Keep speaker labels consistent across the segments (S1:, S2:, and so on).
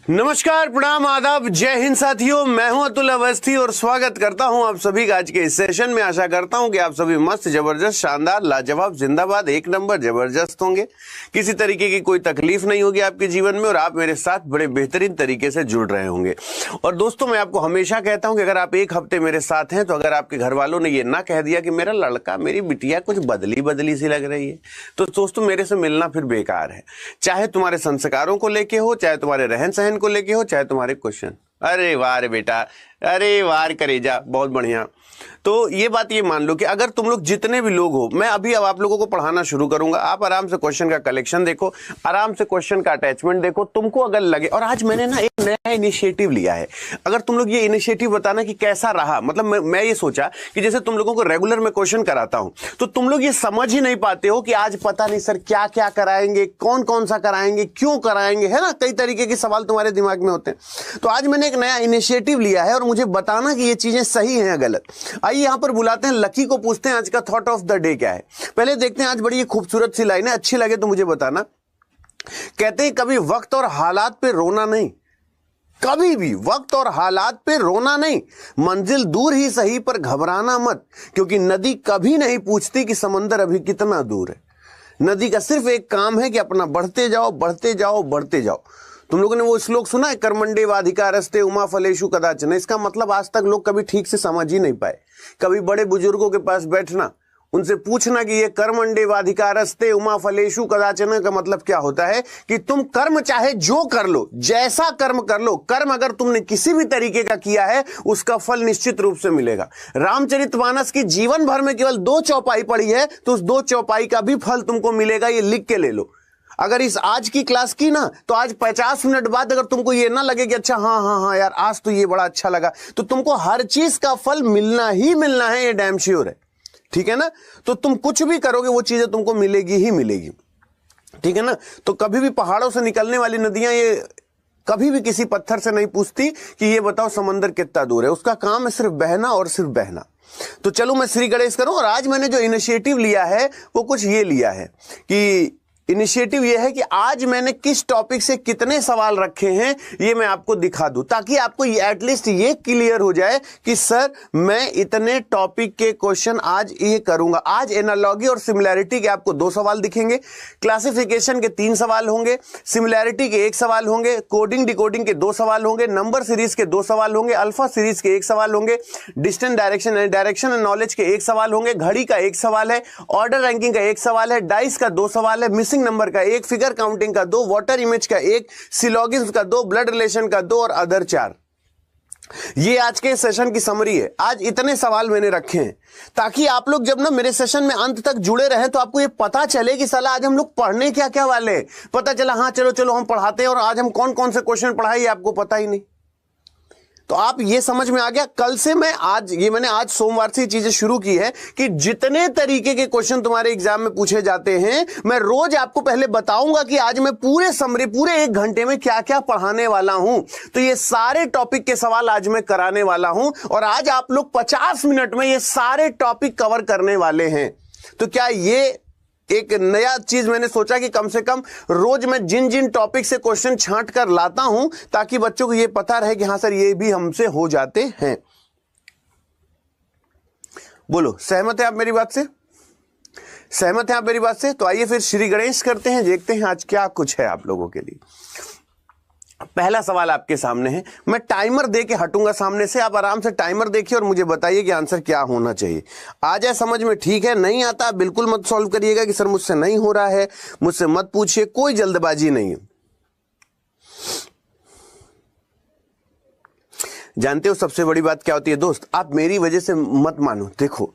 S1: नमस्कार, प्रणाम, आदाब, जय हिंद साथियों। मैं हूं अतुल अवस्थी और स्वागत करता हूं आप सभी का आज के इस सेशन में। आशा करता हूं कि आप सभी मस्त, जबरदस्त, शानदार, लाजवाब, जिंदाबाद, एक नंबर जबरदस्त होंगे। किसी तरीके की कोई तकलीफ नहीं होगी आपके जीवन में और आप मेरे साथ बड़े बेहतरीन तरीके से जुड़ रहे होंगे। और दोस्तों, मैं आपको हमेशा कहता हूं कि अगर आप एक हफ्ते मेरे साथ हैं तो अगर आपके घर वालों ने ये ना कह दिया कि मेरा लड़का, मेरी बिटिया कुछ बदली बदली सी लग रही है, तो दोस्तों मेरे से मिलना फिर बेकार है। चाहे तुम्हारे संस्कारों को लेके हो, चाहे तुम्हारे रहन सहन को लेके हो, चाहे तुम्हारे क्वेश्चन। अरे वाह रे बेटा, अरे वाह करेजा, बहुत बढ़िया। तो ये बात ये मान लो कि अगर तुम लोग जितने भी लोग हो, मैं अभी अब आप लोगों को पढ़ाना शुरू करूंगा। आप आराम से क्वेश्चन का कलेक्शन देखो, आराम से क्वेश्चन का अटैचमेंट देखो। तुमको अगर लगे, और आज मैंने ना एक नया इनिशिएटिव लिया है, अगर तुम लोग ये इनिशिएटिव बताना कि कैसा रहा, मतलब मैं ये सोचा कि जैसे तुम लोगों को रेगुलर में क्वेश्चन कराता हूं तो तुम लोग ये समझ ही नहीं पाते हो कि आज पता नहीं सर क्या क्या कराएंगे, कौन कौन सा कराएंगे, क्यों कराएंगे, है ना। कई तरीके के सवाल तुम्हारे दिमाग में होते हैं। तो आज मैंने एक नया इनिशिएटिव लिया है और मुझे बताना कि ये चीजें सही हैं या गलत। आइए यहां पर बुलाते हैं लकी को, पूछते हैं आज का थॉट ऑफ द डे क्या है। पहले देखते हैं, आज बड़ी खूबसूरत सी लाइन है, अच्छी लगे तो मुझे बताना। कहते हैं कभी वक्त और हालात पे रोना नहीं, कभी भी वक्त और हालात पे रोना नहीं, मंजिल दूर ही सही पर घबराना मत, क्योंकि नदी कभी नहीं पूछती कि समंदर अभी कितना दूर है। नदी का सिर्फ एक काम है कि अपना बढ़ते जाओ, बढ़ते जाओ, बढ़ते जाओ। तुम लोगों ने वो श्लोक सुना है, कर्मण्येवाधिकारस्ते उमा फलेषु कदाचन। इसका मतलब आज तक लोग कभी ठीक से समझ ही नहीं पाए। कभी बड़े बुजुर्गों के पास बैठना, उनसे पूछना कि ये कर्मण्येवाधिकारस्ते उमा फलेषु कदाचन का मतलब क्या होता है कि तुम कर्म चाहे जो कर लो, जैसा कर्म कर लो, कर्म अगर तुमने किसी भी तरीके का किया है उसका फल निश्चित रूप से मिलेगा। रामचरितमानस की जीवन भर में केवल 2 चौपाई पढ़ी है तो उस 2 चौपाई का भी फल तुमको मिलेगा, ये लिख के ले लो। अगर इस आज की क्लास की ना तो आज 50 मिनट बाद अगर तुमको ये ना लगे कि अच्छा हाँ हाँ हाँ यार आज तो ये बड़ा अच्छा लगा, तो तुमको हर चीज का फल मिलना ही मिलना है, ये डैम श्योर है। ठीक है ना। तो तुम कुछ भी करोगे वो चीजें तुमको मिलेगी ही मिलेगी। ठीक है ना। तो कभी भी पहाड़ों से निकलने वाली नदियां ये कभी भी किसी पत्थर से नहीं पूछती कि ये बताओ समंदर कितना दूर है। उसका काम है सिर्फ बहना और सिर्फ बहना। तो चलो मैं श्री गणेश करूं। और आज मैंने जो इनिशिएटिव लिया है वो कुछ ये लिया है कि इनिशिएटिव ये है कि आज मैंने किस टॉपिक से कितने सवाल रखे हैं ये मैं आपको दिखा दूं, ताकि आपको एटलीस्ट ये क्लियर हो जाए कि सर मैं इतने टॉपिक के क्वेश्चन आज ये करूंगा। आज एनालॉजी और सिमिलैरिटी के आपको 2 सवाल दिखेंगे, क्लासिफिकेशन के 3 सवाल होंगे, सिमिलैरिटी के 1 सवाल होंगे, कोडिंग डिकोडिंग के 2 सवाल होंगे, नंबर सीरीज के 2 सवाल होंगे, अल्फा सीरीज के 1 सवाल होंगे, डिस्टेंस डायरेक्शन एंड नॉलेज के 1 सवाल होंगे, घड़ी का 1 सवाल है, ऑर्डर रैंकिंग का 1 सवाल है, डाइस का 2 सवाल है, मिसिंग नंबर का 1, फिगर काउंटिंग का 2, वाटर इमेज का 1, सिलोगिज्म का 2, ब्लड रिलेशन का 2 और अदर 4। ये आज के सेशन की समरी है। आज इतने सवाल मैंने रखे हैं ताकि आप लोग जब ना मेरे सेशन में अंत तक जुड़े रहे तो आपको ये पता चले कि साला आज हम लोग पढ़ने क्या क्या वाले हैं। पता चला हाँ चलो चलो हम पढ़ाते हैं और आज हम कौन कौन से क्वेश्चन पढ़ाए ये आपको पता ही नहीं। तो आप ये समझ में आ गया। कल से मैंने आज सोमवार से चीजें शुरू की है कि जितने तरीके के क्वेश्चन तुम्हारे एग्जाम में पूछे जाते हैं मैं रोज आपको पहले बताऊंगा कि आज मैं पूरे 1 घंटे में क्या क्या पढ़ाने वाला हूं। तो ये सारे टॉपिक के सवाल आज मैं कराने वाला हूं और आज आप लोग 50 मिनट में ये सारे टॉपिक कवर करने वाले हैं। तो क्या ये एक नया चीज मैंने सोचा कि कम से कम रोज मैं जिन जिन टॉपिक से क्वेश्चन छांट कर लाता हूं ताकि बच्चों को यह पता रहे कि हां सर ये भी हमसे हो जाते हैं। बोलो सहमत है आप मेरी बात से? सहमत है आप मेरी बात से? तो आइए फिर श्री गणेश करते हैं, देखते हैं आज क्या कुछ है आप लोगों के लिए। पहला सवाल आपके सामने है, मैं टाइमर दे के हटूंगा सामने से, आप आराम से टाइमर देखिए और मुझे बताइए कि आंसर क्या होना चाहिए। आ जाए समझ में, ठीक है। नहीं आता बिल्कुल मत सॉल्व करिएगा कि सर मुझसे नहीं हो रहा है, मुझसे मत पूछिए, कोई जल्दबाजी नहीं है। जानते हो सबसे बड़ी बात क्या होती है दोस्त? आप मेरी वजह से मत मानो। देखो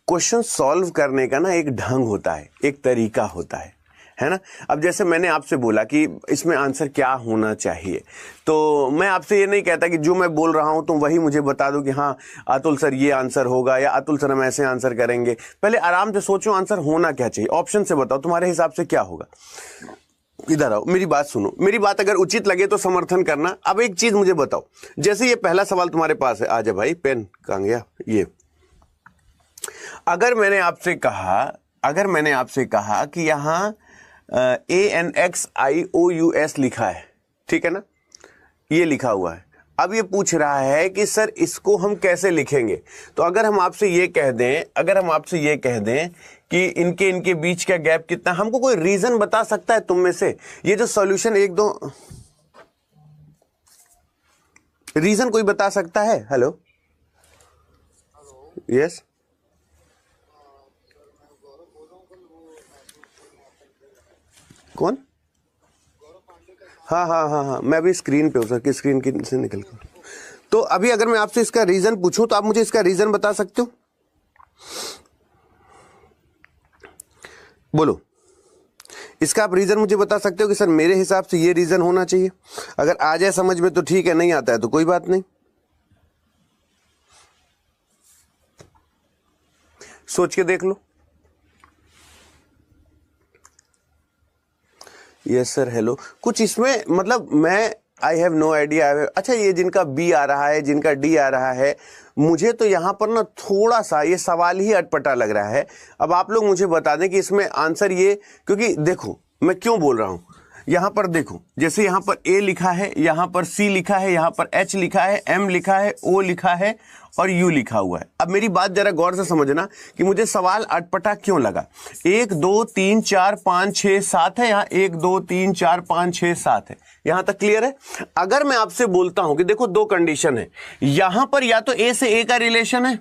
S1: क्वेश्चन सॉल्व करने का ना एक ढंग होता है, एक तरीका होता है ना। अब जैसे मैंने आपसे बोला कि इसमें आंसर क्या होना चाहिए, तो मैं आपसे ये नहीं कहता कि जो मैं बोल रहा हूं तुम वही मुझे बता दो कि हाँ अतुल सर ये आंसर होगा या अतुल सर हम ऐसे आंसर करेंगे। पहले आराम से सोचो आंसर होना क्या चाहिए, ऑप्शन से बताओ तुम्हारे हिसाब से क्या होगा। इधर आओ, मेरी बात सुनो, मेरी बात अगर उचित लगे तो समर्थन करना। अब एक चीज मुझे बताओ, जैसे ये पहला सवाल तुम्हारे पास है, आजा भाई पेन कहां गया ये। अगर मैंने आपसे कहा कि यहां ANXIOUS लिखा है, ठीक है ना, ये लिखा हुआ है। अब ये पूछ रहा है कि सर इसको हम कैसे लिखेंगे। तो अगर हम आपसे ये कह दें कि इनके बीच का गैप कितना, हमको कोई रीजन बता सकता है तुम में से? ये जो सॉल्यूशन एक दो रीजन कोई बता सकता है? हेलो, यस, कौन? हाँ, मैं भी स्क्रीन पे हूँ सर, कि स्क्रीन की से निकल कर। तो अभी अगर मैं आपसे इसका रीजन पूछूं तो आप मुझे इसका रीजन बता सकते हो? बोलो, इसका आप रीजन मुझे बता सकते हो कि सर मेरे हिसाब से ये रीजन होना चाहिए? अगर आ जाए समझ में तो ठीक है, नहीं आता है तो कोई बात नहीं, सोच के देख लो। Yes sir, hello. कुछ इसमें मतलब मैं आई हैव नो आइडिया। अच्छा, ये जिनका बी आ रहा है, जिनका डी आ रहा है, मुझे तो यहाँ पर ना थोड़ा सा ये सवाल ही अटपटा लग रहा है। अब आप लोग मुझे बता दें कि इसमें आंसर ये, क्योंकि देखो मैं क्यों बोल रहा हूँ, यहाँ पर देखो, जैसे यहाँ पर ए लिखा है, यहाँ पर सी लिखा है, यहाँ पर एच लिखा है, एम लिखा है, ओ लिखा है और यू लिखा हुआ है। अब मेरी बात जरा गौर से समझना कि मुझे सवाल अटपटा क्यों लगा। 1 2 3 4 5 6 7 है, यहाँ 1 2 3 4 5 6 7 है, यहां तक क्लियर है। अगर मैं आपसे बोलता हूं कि देखो दो कंडीशन है, यहां पर या तो ए से ए का रिलेशन है,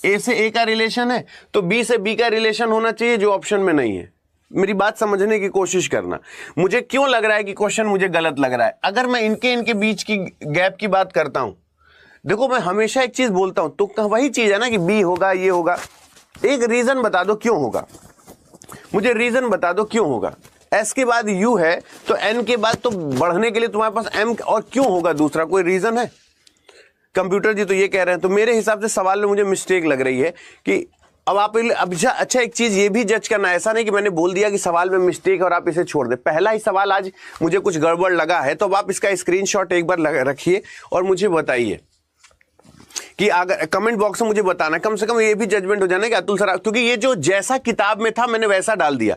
S1: ए से ए का रिलेशन है, तो बी से बी का रिलेशन होना चाहिए, जो ऑप्शन में नहीं है। मेरी बात समझने की कोशिश करना। मुझे क्यों लग रहा है कि क्वेश्चन मुझे गलत लग रहा है? अगर मैं इनके बीच की गैप की बात करता हूं, देखो मैं हमेशा एक चीज बोलता हूं, तो वही चीज है ना कि बी होगा, ये होगा। एक रीजन बता दो क्यों होगा, मुझे रीजन बता दो क्यों होगा। एस के बाद यू है तो एन के बाद तो बढ़ने के लिए तुम्हारे पास एम, और क्यों होगा दूसरा? कोई रीजन है? कंप्यूटर जी तो ये कह रहे हैं। तो मेरे हिसाब से सवाल में मुझे मिस्टेक लग रही है कि अब आप अच्छा एक चीज ये भी जज करना, ऐसा नहीं कि मैंने बोल दिया कि सवाल में मिस्टेक है और आप इसे छोड़ दे। पहला ही सवाल आज मुझे कुछ गड़बड़ लगा है, तो अब आप इसका स्क्रीनशॉट एक बार रखिए और मुझे बताइए कि अगर कमेंट बॉक्स में मुझे बताना, कम से कम ये भी जजमेंट हो जाना कि अतुल सर, क्योंकि ये जो जैसा किताब में था मैंने वैसा डाल दिया।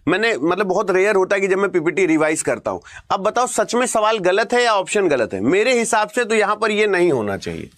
S1: मैंने मतलब बहुत रेयर होता है कि जब मैं पीपीटी रिवाइज करता हूं। अब बताओ सच में सवाल गलत है या ऑप्शन गलत है? मेरे हिसाब से तो यहां पर ये नहीं होना चाहिए,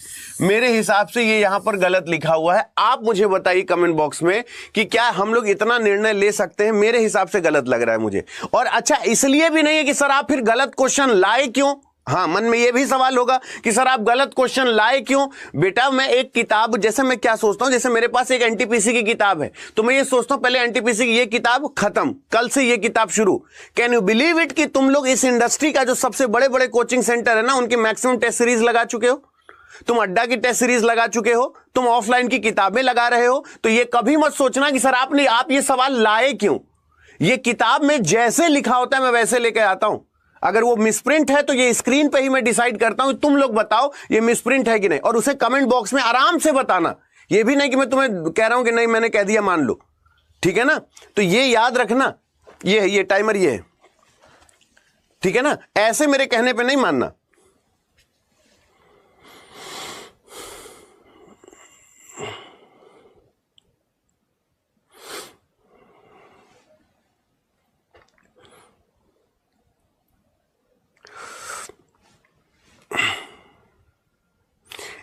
S1: मेरे हिसाब से ये यहां पर गलत लिखा हुआ है। आप मुझे बताइए कमेंट बॉक्स में कि क्या हम लोग इतना निर्णय ले सकते हैं? मेरे हिसाब से गलत लग रहा है मुझे। और अच्छा इसलिए भी नहीं है कि सर आप फिर गलत क्वेश्चन लाए क्यों? हाँ, मन में ये भी सवाल होगा कि सर आप गलत क्वेश्चन लाए क्यों? बेटा मैं एक किताब, जैसे मैं क्या सोचता हूं, जैसे मेरे पास एक एनटीपीसी की किताब है, तो मैं ये सोचता हूं पहले एनटीपीसी की ये किताब खत्म, कल से ये किताब शुरू। कैन यू बिलीव इट कि तुम लोग इस इंडस्ट्री का जो सबसे बड़े बड़े कोचिंग सेंटर है ना, उनकी मैक्सिमम टेस्ट सीरीज लगा चुके हो, तुम अड्डा की टेस्ट सीरीज लगा चुके हो, तुम ऑफलाइन की किताबें लगा रहे हो। तो ये कभी मत सोचना कि सर आप ये सवाल लाए क्यों। ये किताब में जैसे लिखा होता है मैं वैसे लेके आता हूं। अगर वो मिसप्रिंट है तो ये स्क्रीन पे ही मैं डिसाइड करता हूं, तुम लोग बताओ ये मिसप्रिंट है कि नहीं, और उसे कमेंट बॉक्स में आराम से बताना। ये भी नहीं कि मैं तुम्हें कह रहा हूं कि नहीं मैंने कह दिया मान लो, ठीक है ना? तो ये याद रखना, ये टाइमर ये है, ठीक है ना? ऐसे मेरे कहने पे नहीं मानना।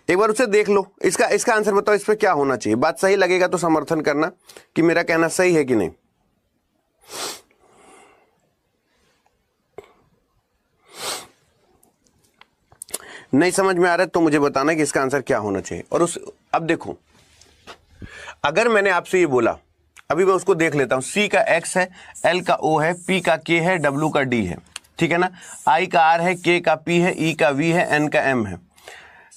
S1: एक बार उसे देख लो, इसका आंसर बताओ, इस पे क्या होना चाहिए। बात सही लगेगा तो समर्थन करना कि मेरा कहना सही है कि नहीं। नहीं समझ में आ रहा है तो मुझे बताना कि इसका आंसर क्या होना चाहिए। और अब देखो, अगर मैंने आपसे ये बोला, अभी मैं उसको देख लेता हूं। सी का एक्स है, एल का ओ है, पी का के है, डब्ल्यू का डी है, ठीक है ना? आई का आर है, के का पी है, ई का वी है, एन का एम है,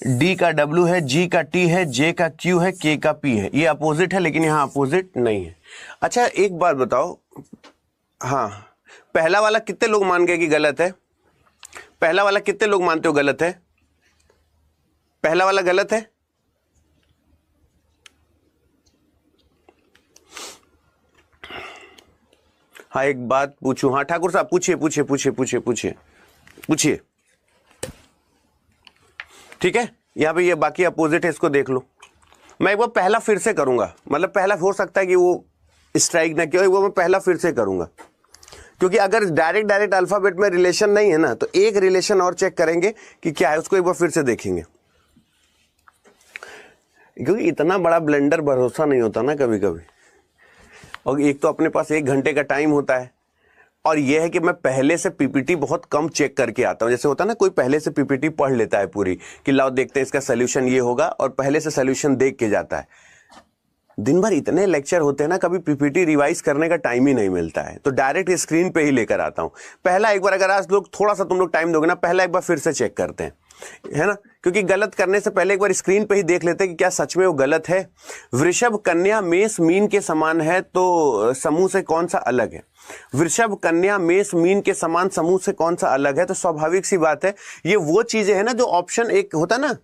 S1: डी का डब्ल्यू है, जी का टी है, जे का क्यू है, के का पी है। ये अपोजिट है लेकिन यहां अपोजिट नहीं है। अच्छा एक बात बताओ, हाँ पहला वाला कितने लोग मान गए कि गलत है? पहला वाला कितने लोग मानते हो गलत है? पहला वाला गलत है? हाँ एक बात पूछूं, हाँ ठाकुर साहब पूछिए पूछिए पूछिए पूछिए पूछिए पूछिए। ठीक है, यहां पे ये बाकी अपोजिट है, इसको देख लो। मैं एक बार पहला फिर से करूंगा, मतलब पहला हो सकता है कि वो स्ट्राइक ना किया, वो मैं पहला फिर से करूंगा, क्योंकि अगर डायरेक्ट अल्फाबेट में रिलेशन नहीं है ना, तो एक रिलेशन और चेक करेंगे कि क्या है, उसको एक बार फिर से देखेंगे, क्योंकि इतना बड़ा ब्लेंडर भरोसा नहीं होता ना कभी कभी। और एक तो अपने पास 1 घंटे का टाइम होता है, और यह है कि मैं पहले से पीपीटी बहुत कम चेक करके आता हूं। जैसे होता है ना, कोई पहले से पीपीटी पढ़ लेता है पूरी कि लाओ देखते हैं इसका सोल्यूशन ये होगा, और पहले से सोल्यूशन देख के जाता है। दिन भर इतने लेक्चर होते हैं ना, कभी पीपीटी रिवाइज करने का टाइम ही नहीं मिलता है, तो डायरेक्ट स्क्रीन पे ही लेकर आता हूं। पहला एक बार, अगर आज लोग थोड़ा सा तुम लोग टाइम दोगे ना, पहला एक बार फिर से चेक करते हैं, है ना, क्योंकि गलत करने से पहले एक बार स्क्रीन पे ही देख लेते हैं कि क्या सच में वो गलत है। वृषभ कन्या मेष मीन के समान है, तो समूह से कौन सा अलग है? वृषभ कन्या मेष मीन के समान समूह से कौन सा अलग है? तो स्वाभाविक सी बात है, ये वो चीजें है ना जो ऑप्शन एक होता ना।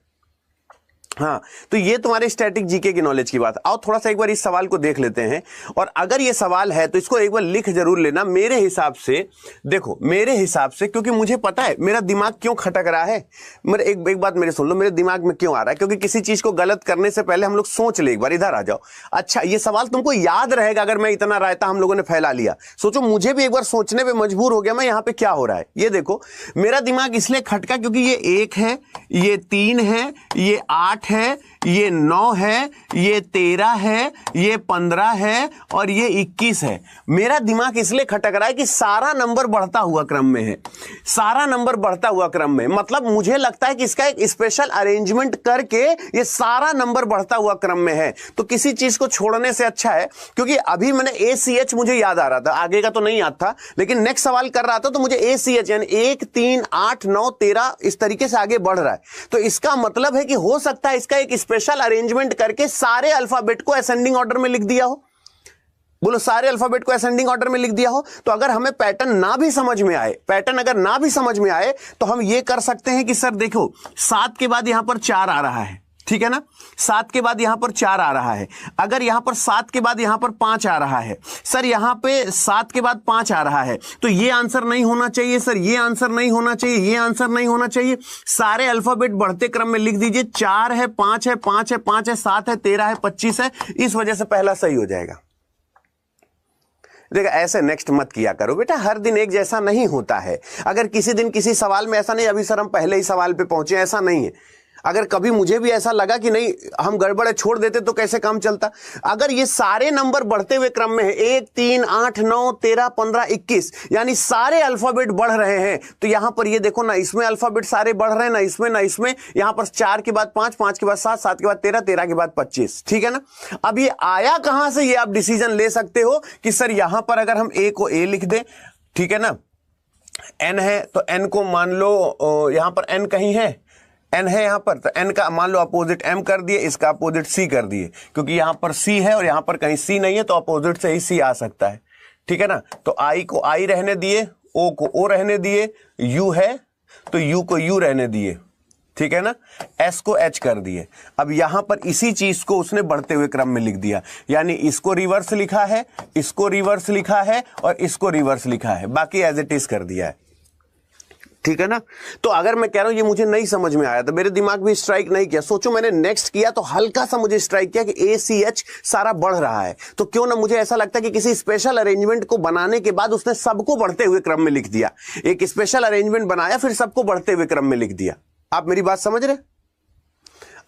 S1: हाँ, तो ये तुम्हारे स्टैटिक जीके की नॉलेज की बात। आओ थोड़ा सा एक बार इस सवाल को देख लेते हैं, और अगर ये सवाल है तो इसको एक बार लिख जरूर लेना। मेरे हिसाब से देखो, मेरे हिसाब से, क्योंकि मुझे पता है मेरा दिमाग क्यों खटक रहा है। मेरे एक बात मेरे सुन लो, मेरे दिमाग में क्यों आ रहा है, क्योंकि किसी चीज को गलत करने से पहले हम लोग सोच ले। एक बार इधर आ जाओ। अच्छा, ये सवाल तुमको याद रहेगा अगर मैं इतना रायता हम लोगों ने फैला लिया। सोचो, मुझे भी एक बार सोचने पे मजबूर हो गया मैं, यहाँ पे क्या हो रहा है। ये देखो, मेरा दिमाग इसलिए खटका क्योंकि ये 1 है, ये 3 है, ये 8 है, ये 9 है, ये 13 है, ये 15 है, और ये 21 है। मेरा दिमाग इसलिए खटक रहा है कि सारा नंबर बढ़ता हुआ क्रम में है, सारा नंबर बढ़ता हुआ क्रम में। मतलब मुझे लगता है कि इसका एक स्पेशल अरेंजमेंट करके ये सारा नंबर बढ़ता हुआ क्रम में है। तो किसी चीज को छोड़ने से अच्छा है, क्योंकि अभी मैंने ACH मुझे याद आ रहा था, आगे का तो नहीं याद था, लेकिन नेक्स्ट सवाल कर रहा था तो मुझे ACH यानी 1 3 8 9 13 इस तरीके से आगे बढ़ रहा है। तो इसका मतलब है कि हो सकता है इसका एक स्पेशल अरेंजमेंट करके सारे अल्फाबेट को असेंडिंग ऑर्डर में लिख दिया हो। बोलो, सारे अल्फाबेट को असेंडिंग ऑर्डर में लिख दिया हो। तो अगर हमें पैटर्न ना भी समझ में आए, पैटर्न अगर ना भी समझ में आए, तो हम ये कर सकते हैं कि सर देखो, 7 के बाद यहां पर 4 आ रहा है, ठीक है ना, 7 के बाद यहां पर 4 आ रहा है। अगर यहां पर 7 के बाद यहां पर 5 आ रहा है, सर यहां पे 7 के बाद 5 आ रहा है, तो ये आंसर नहीं होना चाहिए सर, ये आंसर नहीं होना चाहिए, ये आंसर नहीं होना चाहिए। सारे अल्फाबेट बढ़ते क्रम में लिख दीजिए। 4 है, 5 है, 5 है, 5 है, 7 है, 13 है, 25 है। इस वजह से पहला सही हो जाएगा। देखा, ऐसे नेक्स्ट मत किया करो बेटा, हर दिन एक जैसा नहीं होता है। अगर किसी दिन किसी सवाल में ऐसा नहीं, अभी सर हम पहले ही सवाल पे पहुंचे, ऐसा नहीं है। अगर कभी मुझे भी ऐसा लगा कि नहीं हम गड़बड़ छोड़ देते तो कैसे काम चलता। अगर ये सारे नंबर बढ़ते हुए क्रम में है, 1 3 8 9 13 15 21, यानी सारे अल्फाबेट बढ़ रहे हैं, तो यहां पर ये देखो ना, इसमें अल्फाबेट सारे बढ़ रहे हैं, ना इसमें ना इसमें। यहां पर 4 के बाद 5, 5 के बाद 7, 7 के बाद 13, 13 के बाद 25, ठीक है ना। अब ये आया कहां से, ये आप डिसीजन ले सकते हो कि सर यहां पर अगर हम A को A लिख दें, ठीक है ना, N है तो N को मान लो यहां पर N कहीं है, N है यहां पर, तो N का मान लो अपोजिट M कर दिए, इसका अपोजिट C कर दिए, क्योंकि यहां पर C है और यहां पर कहीं C नहीं है, तो अपोजिट से ही C आ सकता है, ठीक है ना। तो I को I रहने दिए, O को O रहने दिए, U है तो U को U रहने दिए, ठीक है ना, S को H कर दिए। अब यहां पर इसी चीज को उसने बढ़ते हुए क्रम में लिख दिया, यानी इसको रिवर्स लिखा है, इसको रिवर्स लिखा है, और इसको रिवर्स लिखा है, बाकी एज इट इज कर दिया है, ठीक है ना। तो अगर मैं कह रहा हूं ये मुझे नहीं समझ में आया, तो मेरे दिमाग में स्ट्राइक नहीं किया, सोचो मैंने नेक्स्ट किया तो हल्का सा मुझे स्ट्राइक किया कि ACH सारा बढ़ रहा है, तो क्यों ना मुझे ऐसा लगता है कि किसी स्पेशल अरेंजमेंट को बनाने के बाद उसने सबको बढ़ते हुए क्रम में लिख दिया। एक स्पेशल अरेंजमेंट बनाया, फिर सबको बढ़ते हुए क्रम में लिख दिया। आप मेरी बात समझ रहे,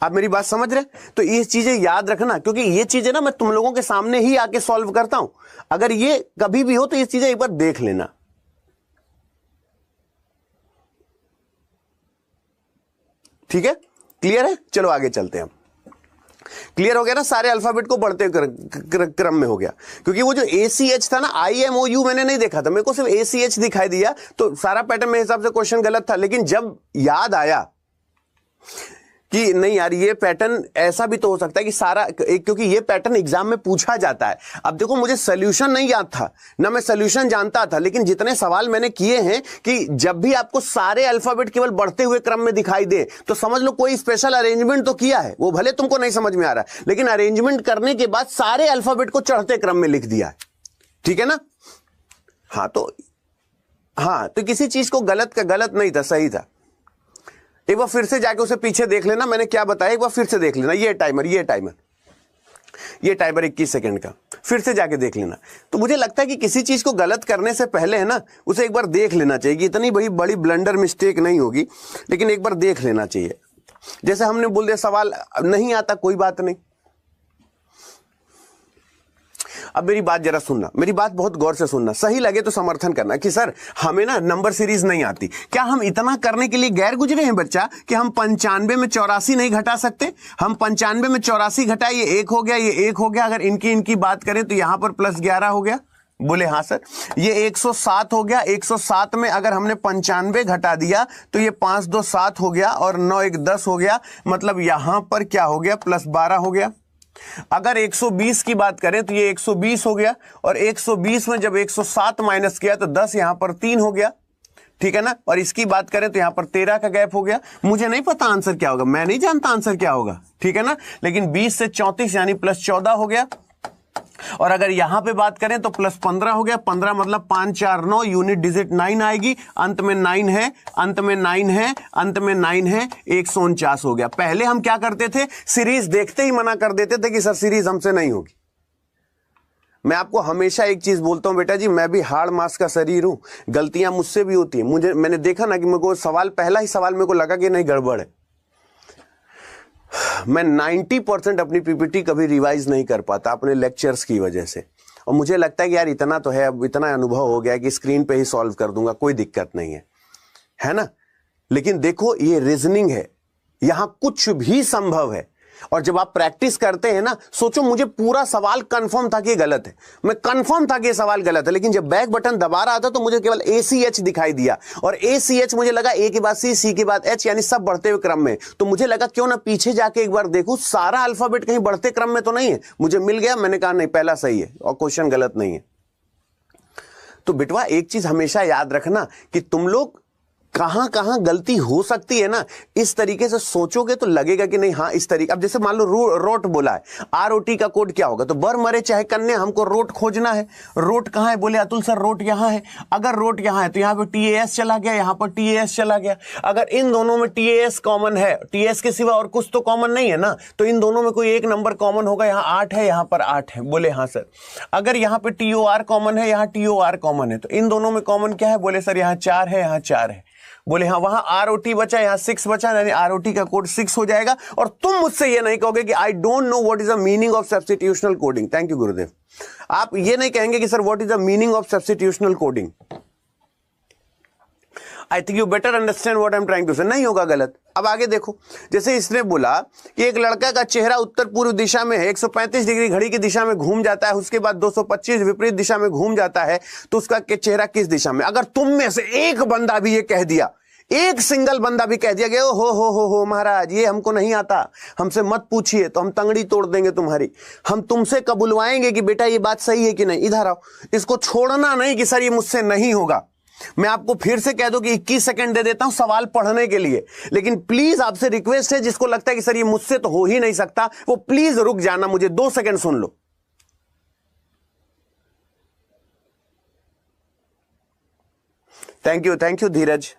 S1: आप मेरी बात समझ रहे। तो ये चीजें याद रखना, क्योंकि ये चीजें ना मैं तुम लोगों के सामने ही आके सॉल्व करता हूं। अगर ये कभी भी हो तो ये चीजें एक बार देख लेना, ठीक है, क्लियर है। चलो आगे चलते हैं। क्लियर हो गया ना, सारे अल्फाबेट को बढ़ते क्रम में हो गया। क्योंकि वो जो ACH था ना, IMOU मैंने नहीं देखा था, मेरे को सिर्फ ACH दिखाई दिया, तो सारा पैटर्न मेरे हिसाब से क्वेश्चन गलत था। लेकिन जब याद आया कि नहीं यार ये पैटर्न ऐसा भी तो हो सकता है कि सारा, क्योंकि ये पैटर्न एग्जाम में पूछा जाता है। अब देखो, मुझे सोल्यूशन नहीं याद था ना, मैं सोल्यूशन जानता था, लेकिन जितने सवाल मैंने किए हैं कि जब भी आपको सारे अल्फाबेट केवल बढ़ते हुए क्रम में दिखाई दे, तो समझ लो कोई स्पेशल अरेंजमेंट तो किया है। वो भले तुमको नहीं समझ में आ रहा, लेकिन अरेंजमेंट करने के बाद सारे अल्फाबेट को चढ़ते क्रम में लिख दिया है, ठीक है ना। हाँ तो किसी चीज को गलत का गलत नहीं था, सही था। एक बार फिर से जाके उसे पीछे देख लेना, मैंने क्या बताया एक बार फिर से देख लेना। ये टाइमर ये टाइमर 21 सेकंड का, फिर से जाके देख लेना। तो मुझे लगता है कि किसी चीज को गलत करने से पहले है ना, उसे एक बार देख लेना चाहिए कि इतनी बड़ी ब्लंडर मिस्टेक नहीं होगी, लेकिन एक बार देख लेना चाहिए। जैसे हमने बोल दिया सवाल नहीं आता, कोई बात नहीं। अब मेरी बात जरा सुनना, मेरी बात बहुत गौर से सुनना, सही लगे तो समर्थन करना कि सर हमें ना नंबर सीरीज नहीं आती। क्या हम इतना करने के लिए गैर गुजरे हैं बच्चा कि हम 95 में 84 नहीं घटा सकते? हम 95 में 84 घटाए, ये 1 हो गया, ये 1 हो गया। अगर इनकी बात करें तो यहां पर +11 हो गया। बोले हाँ सर। ये 107 हो गया, 107 में अगर हमने 95 घटा दिया तो ये 5 2 7 हो गया और 9 1 10 हो गया। मतलब यहां पर क्या हो गया, +12 हो गया। अगर 120 की बात करें तो ये 120 हो गया, और 120 में जब 107 माइनस किया तो 10 यहां पर 3 हो गया, ठीक है ना। और इसकी बात करें तो यहां पर 13 का गैप हो गया। मुझे नहीं पता आंसर क्या होगा, मैं नहीं जानता आंसर क्या होगा, ठीक है ना। लेकिन 20 से 34 यानी +14 हो गया। और अगर यहां पे बात करें तो +15 हो गया। 15 मतलब 5 4 9, यूनिट डिजिट 9 आएगी, अंत में 9 है, अंत में 9 है, अंत में 9 है, 149 हो गया। पहले हम क्या करते थे, सीरीज देखते ही मना कर देते थे कि सर सीरीज हमसे नहीं होगी। मैं आपको हमेशा एक चीज बोलता हूं बेटा जी, मैं भी हाड़ मांस का शरीर हूं, गलतियां मुझसे भी होती हैं। मैंने देखा ना कि मेरे को सवाल, पहला ही सवाल मेरे को लगा कि नहीं गड़बड़ है, मैं 90% अपनी पीपीटी कभी रिवाइज नहीं कर पाता अपने लेक्चर्स की वजह से। और मुझे लगता है कि यार इतना तो है, अब इतना अनुभव हो गया कि स्क्रीन पे ही सॉल्व कर दूंगा, कोई दिक्कत नहीं है ना। लेकिन देखो ये रीजनिंग है, यहां कुछ भी संभव है। और जब आप प्रैक्टिस करते हैं ना, सोचो मुझे पूरा सवाल कंफर्म था कि गलत है, मैं कंफर्म था कि ये सवाल गलत है, लेकिन जब बैक बटन दबा रहा था तो मुझे केवल ACH दिखाई दिया, और ACH मुझे लगा A के बाद C के बाद H, यानी सब बढ़ते हुए क्रम में। तो मुझे लगा क्यों ना पीछे जाके एक बार देखूं सारा अल्फाबेट कहीं बढ़ते क्रम में तो नहीं है। मुझे मिल गया, मैंने कहा नहीं पहला सही है और क्वेश्चन गलत नहीं है। तो बिटवा एक चीज हमेशा याद रखना कि तुम लोग कहां कहां गलती हो सकती है ना, इस तरीके से सोचोगे तो लगेगा कि नहीं हाँ इस तरीके। अब जैसे मान लो रोट बोला है, ROT का कोड क्या होगा, तो बर मरे चाहे कन्या, हमको रोट खोजना है। रोट कहां है, बोले अतुल सर रोट यहां है। अगर रोट यहां है तो यहां पे TAS चला गया, यहां पर TAS चला गया। अगर इन दोनों में TAS कॉमन है, TAS के सिवा और कुछ तो कॉमन नहीं है ना, तो इन दोनों में कोई एक नंबर कॉमन होगा। यहां 8 है, यहां पर 8 है, बोले हाँ सर। अगर यहां पे TOR कॉमन है, यहां TOR कॉमन है, तो इन दोनों में कॉमन क्या है, बोले सर यहां 4 है, यहां 4 है। बोले हाँ, वहां ROT बचा, यहां 6 बचा, यानी ROT का कोड 6 हो जाएगा। और तुम मुझसे ये नहीं कहोगे कि I don't know what is the meaning of substitutional coding. Thank you गुरुदेव। आप ये नहीं कहेंगे कि sir what is the meaning of substitutional coding. I think you better understand what I am trying to say. नहीं होगा गलत। अब आगे देखो, जैसे इसने बोला कि एक लड़का का चेहरा उत्तर पूर्व दिशा में है, 135 डिग्री घड़ी की दिशा में घूम जाता है, उसके बाद 225 विपरीत दिशा में घूम जाता है, तो उसका चेहरा किस दिशा में। अगर तुम में से एक बंदा भी ये कह दिया, एक सिंगल बंदा भी कह दिया कि हो महाराज ये हमको नहीं आता, हमसे मत पूछिए, तो हम तंगड़ी तोड़ देंगे तुम्हारी। हम तुमसे कबुलवाएंगे कि बेटा ये बात सही है कि नहीं, इधर आओ। इसको छोड़ना नहीं कि सर ये मुझसे नहीं होगा। मैं आपको फिर से कह दूं कि 21 सेकंड दे देता हूं सवाल पढ़ने के लिए, लेकिन प्लीज आपसे रिक्वेस्ट है, जिसको लगता है कि सर ये मुझसे तो हो ही नहीं सकता, वो प्लीज रुक जाना, मुझे 2 सेकंड सुन लो। Thank you Dheeraj.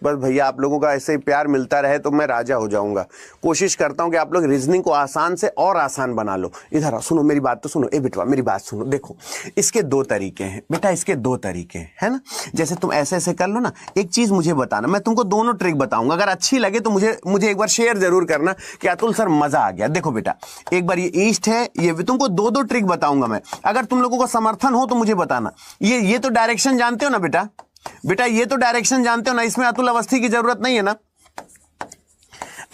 S1: बस भैया आप लोगों का ऐसे ही प्यार मिलता रहे तो मैं राजा हो जाऊंगा। कोशिश करता हूं कि आप लोग रीजनिंग को आसान से और आसान बना लो। इधर आओ, सुनो मेरी बात तो सुनो। ए बेटवा मेरी बात सुनो। देखो इसके 2 तरीके हैं बेटा, इसके 2 तरीके हैं, है ना। जैसे तुम ऐसे ऐसे कर लो ना, एक चीज मुझे बताना, मैं तुमको दोनों ट्रिक बताऊंगा, अगर अच्छी लगे तो मुझे एक बार शेयर जरूर करना कि अतुल सर मजा आ गया। देखो बेटा एक बार ये ईस्ट है, ये तुमको 2 ट्रिक बताऊंगा मैं, अगर तुम लोगों का समर्थन हो तो मुझे बताना। ये तो डायरेक्शन जानते हो ना बेटा, ये तो डायरेक्शन जानते हो ना, इसमें अतुल अवस्थी की जरूरत नहीं है ना।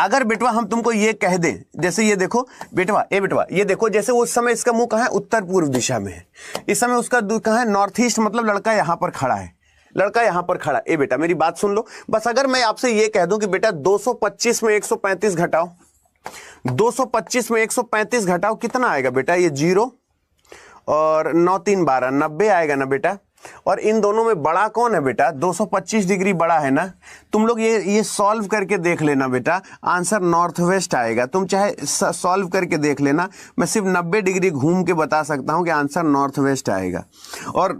S1: अगर बेटवा हम तुमको ये कह दें, जैसे ये देखो बेटवा, ये देखो, जैसे उस समय इसका मुंह कहां है, उत्तर पूर्व दिशा में है, इस समय उसका कहां है, नॉर्थ ईस्ट, मतलब लड़का यहां पर खड़ा है, ए बेटा मेरी बात सुन लो। बस अगर मैं आपसे ये कह दूं कि बेटा 225 में 135 घटाओ, 225 में 135 घटाओ, कितना आएगा बेटा, ये 0 और 9 3 12, 90 आएगा ना बेटा। और इन दोनों में बड़ा कौन है बेटा, 225 डिग्री बड़ा है ना। तुम लोग ये सॉल्व करके देख लेना बेटा, आंसर नॉर्थ वेस्ट आएगा। तुम चाहे सॉल्व करके देख लेना, मैं सिर्फ 90 डिग्री घूम के बता सकता हूं कि आंसर नॉर्थ वेस्ट आएगा। और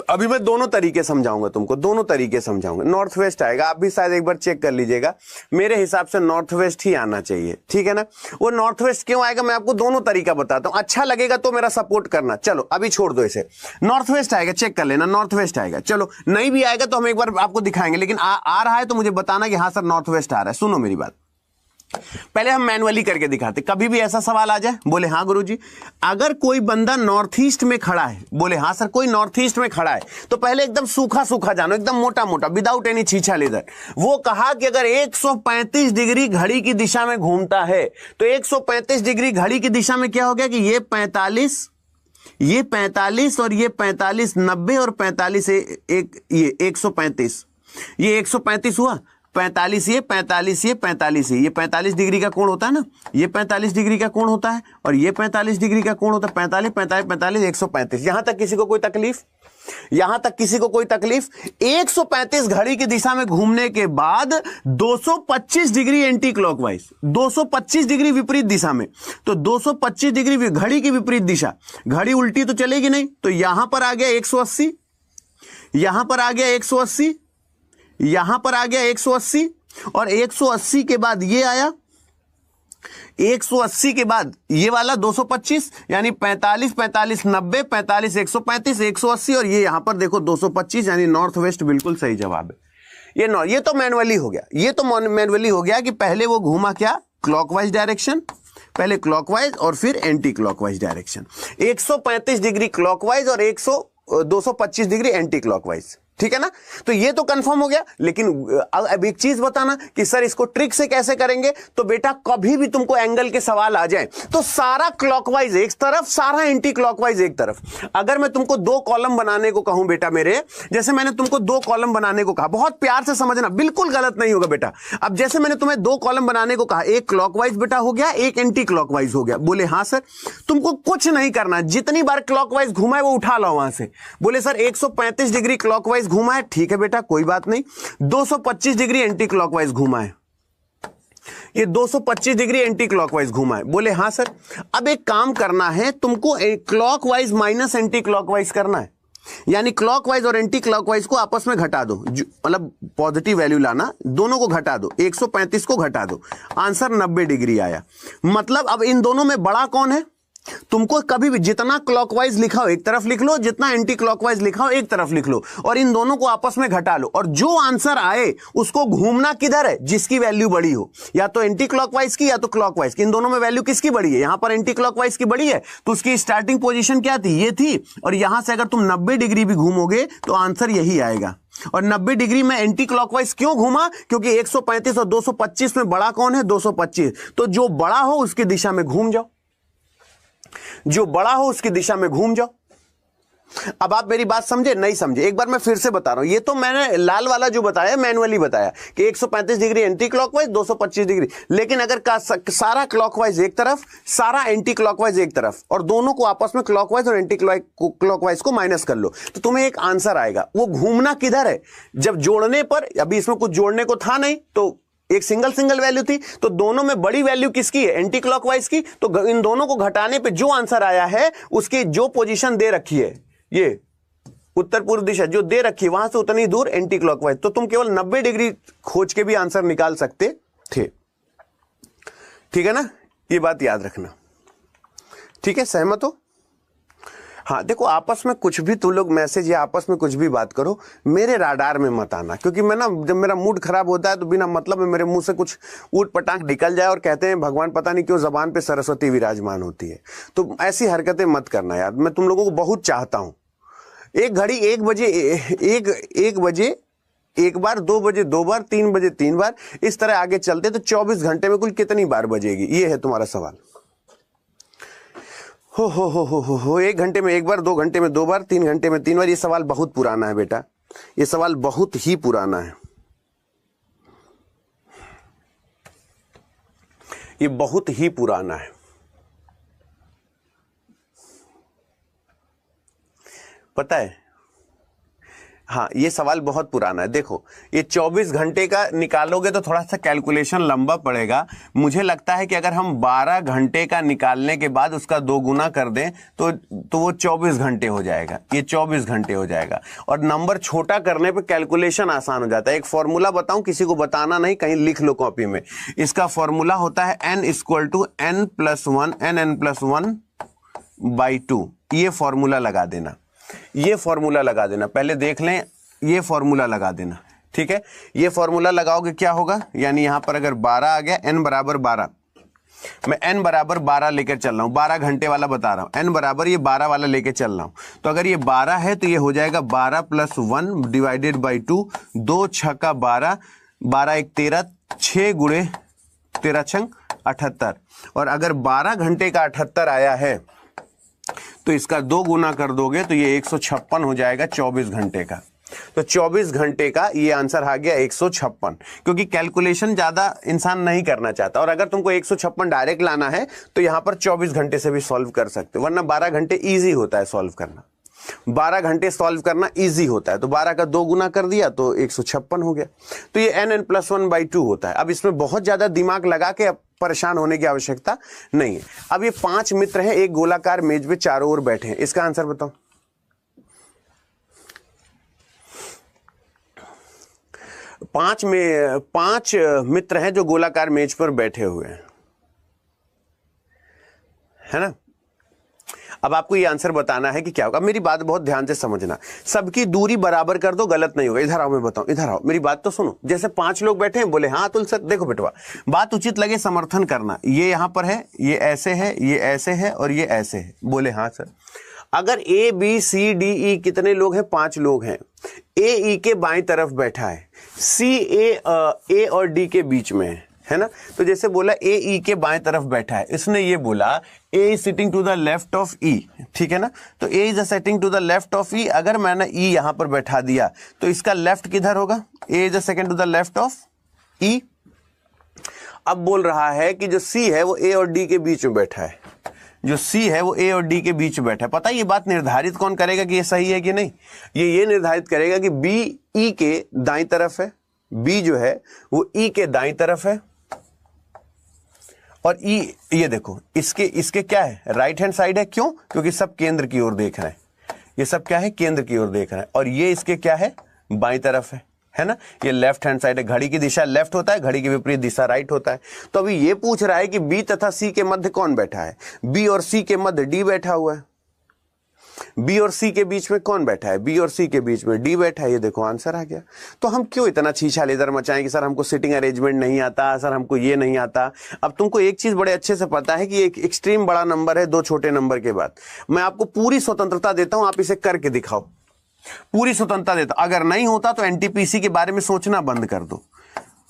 S1: अभी मैं दोनों तरीके समझाऊंगा तुमको, दोनों तरीके समझाऊंगा। नॉर्थ वेस्ट आएगा, आप भी शायद एक बार चेक कर लीजिएगा, मेरे हिसाब से नॉर्थ वेस्ट ही आना चाहिए, ठीक है ना। वो नॉर्थ वेस्ट क्यों आएगा मैं आपको दोनों तरीका बताता हूं, अच्छा लगेगा तो मेरा सपोर्ट करना। चलो अभी छोड़ दो इसे, नॉर्थ वेस्ट आएगा, चेक कर लेना, नॉर्थ वेस्ट आएगा। चलो नहीं भी आएगा तो हम एक बार आपको दिखाएंगे, लेकिन आ रहा है तो मुझे बताना कि हाँ सर नॉर्थ वेस्ट आ रहा है। सुनो मेरी बात, पहले हम मैनुअली करके दिखाते। कभी भी ऐसा सवाल आ जाए, बोले हाँ गुरुजी, अगर कोई बंदा नॉर्थ ईस्ट में खड़ा है, बोले हाँ सर कोई नॉर्थ ईस्ट में खड़ा है, तो पहले एकदम सूखा सूखा जानो, एकदम मोटा मोटा, विदाउट एनी छीछा लेदर। वो कहा कि अगर 135 डिग्री घड़ी की दिशा में घूमता है तो 135 डिग्री घड़ी की दिशा में क्या हो गया कि ये 45 और ये 45, 90 और 45 ये 135, ये 135 हुआ, 45 ये 45 ये 45 ये 45 डिग्री का कोण होता है ना, ये 45 डिग्री का कोण होता है और ये 45 डिग्री का कोण होता है, 45 45 45 135। यहां तक किसी को कोई तकलीफ? यहां तक किसी को कोई तकलीफ? 135 घड़ी की दिशा में घूमने के बाद 225 डिग्री एंटी क्लॉकवाइज, 225 डिग्री विपरीत दिशा में, तो 225 डिग्री घड़ी की विपरीत दिशा, घड़ी उल्टी तो चलेगी नहीं, तो यहां पर आ गया 180, यहां पर आ गया 180, यहां पर आ गया 180 और 180 के बाद ये आया, 180 के बाद ये वाला 225, यानी 45 45 90 45 135 180 और ये यहां पर देखो 225, यानी नॉर्थ वेस्ट बिल्कुल सही जवाब है। ये तो मैनुअली हो गया, ये तो मैनुअली हो गया कि पहले वो घूमा क्या, क्लॉकवाइज डायरेक्शन, पहले क्लॉकवाइज और फिर anti clockwise direction, 135 degree clockwise और 225 डिग्री एंटी क्लॉकवाइज, ठीक है ना। तो ये तो कंफर्म हो गया। लेकिन अब एक चीज बताना कि सर इसको ट्रिक से कैसे करेंगे, तो बेटा कभी भी तुमको एंगल के सवाल आ जाए तो सारा क्लॉकवाइज एक तरफ, सारा एंटी क्लॉकवाइज एक तरफ। अगर मैं तुमको 2 कॉलम बनाने को कहूं बेटा मेरे, जैसे मैंने तुमको 2 कॉलम बनाने को कहा, बहुत प्यार से समझना, बिल्कुल गलत नहीं होगा बेटा। अब जैसे मैंने तुम्हें 2 कॉलम बनाने को कहा, एक क्लॉकवाइज बेटा हो गया, एक एंटी क्लॉकवाइज हो गया। बोले हाँ सर, तुमको कुछ नहीं करना, जितनी बार क्लॉकवाइज घुमा है वो उठा लो वहां से। बोले सर 135 डिग्री क्लॉकवाइज घुमा है, ठीक है बेटा कोई बात नहीं, 225 डिग्री एंटी क्लॉकवाइज घुमा है, ये 225 डिग्री एंटी क्लॉकवाइज घुमा है। बोले हाँ सर, अब एक काम करना है तुमको, क्लॉकवाइज माइनस एंटी क्लॉकवाइज करना है, यानी क्लॉकवाइज और एंटी क्लॉकवाइज को आपस में घटा दो, मतलब पॉजिटिव वैल्यू लाना, दोनों को घटा दो, 135 को घटा दो, आंसर 90 डिग्री आया। मतलब अब इन दोनों में बड़ा कौन है? तुमको कभी भी जितना क्लॉकवाइज लिखा हो एक तरफ लिख लो, जितना एंटी क्लॉकवाइज लिखा हो एक तरफ लिख लो, और इन दोनों को आपस में घटा लो, और जो आंसर आए उसको घूमना किधर है, जिसकी वैल्यू बड़ी हो, या तो एंटी क्लॉकवाइज की या तो क्लॉकवाइज की। इन दोनों में वैल्यू किसकी बड़ी है? यहां पर एंटी क्लॉकवाइज की बड़ी है, तो उसकी स्टार्टिंग पोजीशन क्या थी? ये थी, और यहां से अगर तुम 90 डिग्री भी घूमोगे तो आंसर यही आएगा। और 90 डिग्री में एंटी क्लॉकवाइज क्यों घूमा? क्योंकि 135 और 225 में बड़ा कौन है? 225। तो जो बड़ा हो उसकी दिशा में घूम जाओ, जो बड़ा हो उसकी दिशा में घूम जाओ। अब आप मेरी बात समझे नहीं समझे? एक बार मैं फिर से बता रहा हूं, ये तो मैंने लाल वाला जो बताया मैनुअली बताया कि 135 डिग्री एंटी क्लॉकवाइज, 225 डिग्री, लेकिन अगर सारा क्लॉकवाइज एक तरफ, सारा एंटी क्लॉकवाइज एक तरफ, और दोनों को आपस में क्लॉकवाइज और एंटी क्लॉकवाइज को माइनस कर लो, तो तुम्हें एक आंसर आएगा। वो घूमना किधर है? जब जोड़ने पर, अभी इसमें कुछ जोड़ने को था नहीं, तो एक सिंगल वैल्यू थी, तो दोनों में बड़ी वैल्यू किसकी है? एंटी क्लॉकवाइज की। तो इन दोनों को घटाने पे जो आंसर आया है, उसकी जो पोजीशन दे रखी है, ये उत्तर पूर्व दिशा जो दे रखी है, वहां से उतनी दूर एंटी क्लॉकवाइज, तो तुम केवल 90 डिग्री खोज के भी आंसर निकाल सकते थे। ठीक है ना, ये बात याद रखना। ठीक है, सहमत हो? हाँ देखो, आपस में कुछ भी तुम लोग मैसेज या आपस में कुछ भी बात करो, मेरे राडार में मत आना, क्योंकि मैं ना, जब मेरा मूड खराब होता है तो बिना मतलब में मेरे मुंह से कुछ ऊट पटांग निकल जाए, और कहते हैं भगवान पता नहीं क्यों जबान पे सरस्वती विराजमान होती है। तो ऐसी हरकतें मत करना यार, मैं तुम लोगों को बहुत चाहता हूं। एक घड़ी 1 बजे एक बजे एक बार, 2 बजे 2 बार, 3 बजे 3 बार, इस तरह आगे चलते तो 24 घंटे में कुल कितनी बार बजेगी? ये है तुम्हारा सवाल। हो 1 घंटे में 1 बार, 2 घंटे में 2 बार, 3 घंटे में 3 बार। ये सवाल बहुत पुराना है बेटा, ये सवाल बहुत ही पुराना है, ये बहुत ही पुराना है। पता है, हाँ, ये सवाल बहुत पुराना है। देखो, ये 24 घंटे का निकालोगे तो थोड़ा सा कैलकुलेशन लंबा पड़ेगा। मुझे लगता है कि अगर हम 12 घंटे का निकालने के बाद उसका 2 गुना कर दें तो वो 24 घंटे हो जाएगा। ये 24 घंटे हो जाएगा। और नंबर छोटा करने पे कैलकुलेशन आसान हो जाता है। एक फॉर्मूला बताऊं, किसी को बताना नहीं, कहीं लिख लो कॉपी में। इसका फॉर्मूला होता है n = n+1 ये फॉर्मूला लगा देना। ये फॉर्मूला लगा देना, पहले देख लें, ये फॉर्मूला लगा देना। ठीक है, ये फॉर्मूला लगाओगे क्या होगा, यानी यहां पर अगर 12 आ गया, n बराबर 12, मैं n बराबर 12 लेकर चल रहा हूं, 12 घंटे वाला बता रहा हूं, n बराबर ये 12 वाला लेकर चल रहा हूं। तो अगर ये 12 है तो ये हो जाएगा 12 + 1 डिवाइडेड बाई 2, 2 छक्का 12, 12 1 13, 6 गुणे 13 छंग 78। और अगर 12 घंटे का 78 आया है तो इसका 2 गुना कर दोगे तो ये 156 हो जाएगा 24 घंटे का। तो 24 घंटे का ये आंसर आ गया 156, क्योंकि कैलकुलेशन ज्यादा इंसान नहीं करना चाहता। और अगर तुमको 156 डायरेक्ट लाना है तो यहां पर 24 घंटे से भी सॉल्व कर सकते हो, वरना 12 घंटे ईजी होता है सॉल्व करना। 12 घंटे सॉल्व करना इजी होता है, तो 12 का 2 गुना कर दिया तो 156 हो गया। तो ये n+1/2 होता है। अब इसमें बहुत ज्यादा दिमाग लगा के परेशान होने की आवश्यकता नहीं है। अब ये 5 मित्र हैं, एक गोलाकार मेज पे चारों ओर बैठे हैं। इसका आंसर बताओ। पांच मित्र हैं जो गोलाकार मेज पर बैठे हुए हैं, है ना। अब आपको ये आंसर बताना है कि क्या होगा। मेरी बात बहुत ध्यान से समझना, सबकी दूरी बराबर कर दो, गलत नहीं होगा। इधर आओ, मैं बताऊं, इधर आओ, मेरी बात तो सुनो। जैसे 5 लोग बैठे हैं, बोले हाँ अतुल सर, देखो बेटवा, बात उचित लगे समर्थन करना। ये यहां पर है, ये ऐसे है, ये ऐसे है और ये ऐसे है। बोले हाँ सर। अगर A B C D E कितने लोग हैं? 5 लोग हैं। A E के बाईं तरफ बैठा है, C A और D के बीच में है ना। तो जैसे बोला A E के बाएं तरफ बैठा है, इसने ये बोला A is sitting to the left of E, ठीक है ना। तो A is sitting to the left of E, अगर मैंने E यहां पर बैठा दिया तो इसका लेफ्ट किधर होगा? A is second to the left of E। अब बोल रहा है कि जो C है वो A और D के बीच में बैठा है, जो C है वो A और D के बीच में बैठा है। पता है ये बात निर्धारित कौन करेगा कि ये सही है कि नहीं? ये निर्धारित करेगा कि B E के दाईं तरफ है, B जो है वो E के दाईं तरफ है, और E ये देखो इसके क्या है? राइट हैंड साइड है। क्यों? क्योंकि सब केंद्र की ओर देख रहे हैं। ये सब क्या है? केंद्र की ओर देख रहे हैं। और ये इसके क्या है? बाईं तरफ है ना। ये लेफ्ट हैंड साइड है। घड़ी की दिशा लेफ्ट होता है, घड़ी की विपरीत दिशा राइट होता है। तो अभी ये पूछ रहा है कि B तथा C के मध्य कौन बैठा है? B और C के मध्य D बैठा हुआ है। B और C के बीच में कौन बैठा है? B और C के बीच में D बैठा है। ये देखो आंसर आ गया। तो हम क्यों इतना छीछा लेदर मचाएं कि सर हमको सिटिंग अरेंजमेंट नहीं आता, सर हमको ये नहीं आता। अब तुमको एक चीज बड़े अच्छे से पता है कि एक एक्सट्रीम बड़ा नंबर है 2 छोटे नंबर के बाद। मैं आपको पूरी स्वतंत्रता देता हूं, आप इसे करके दिखाओ। पूरी स्वतंत्रता देता। अगर नहीं होता तो एनटीपीसी के बारे में सोचना बंद कर दो।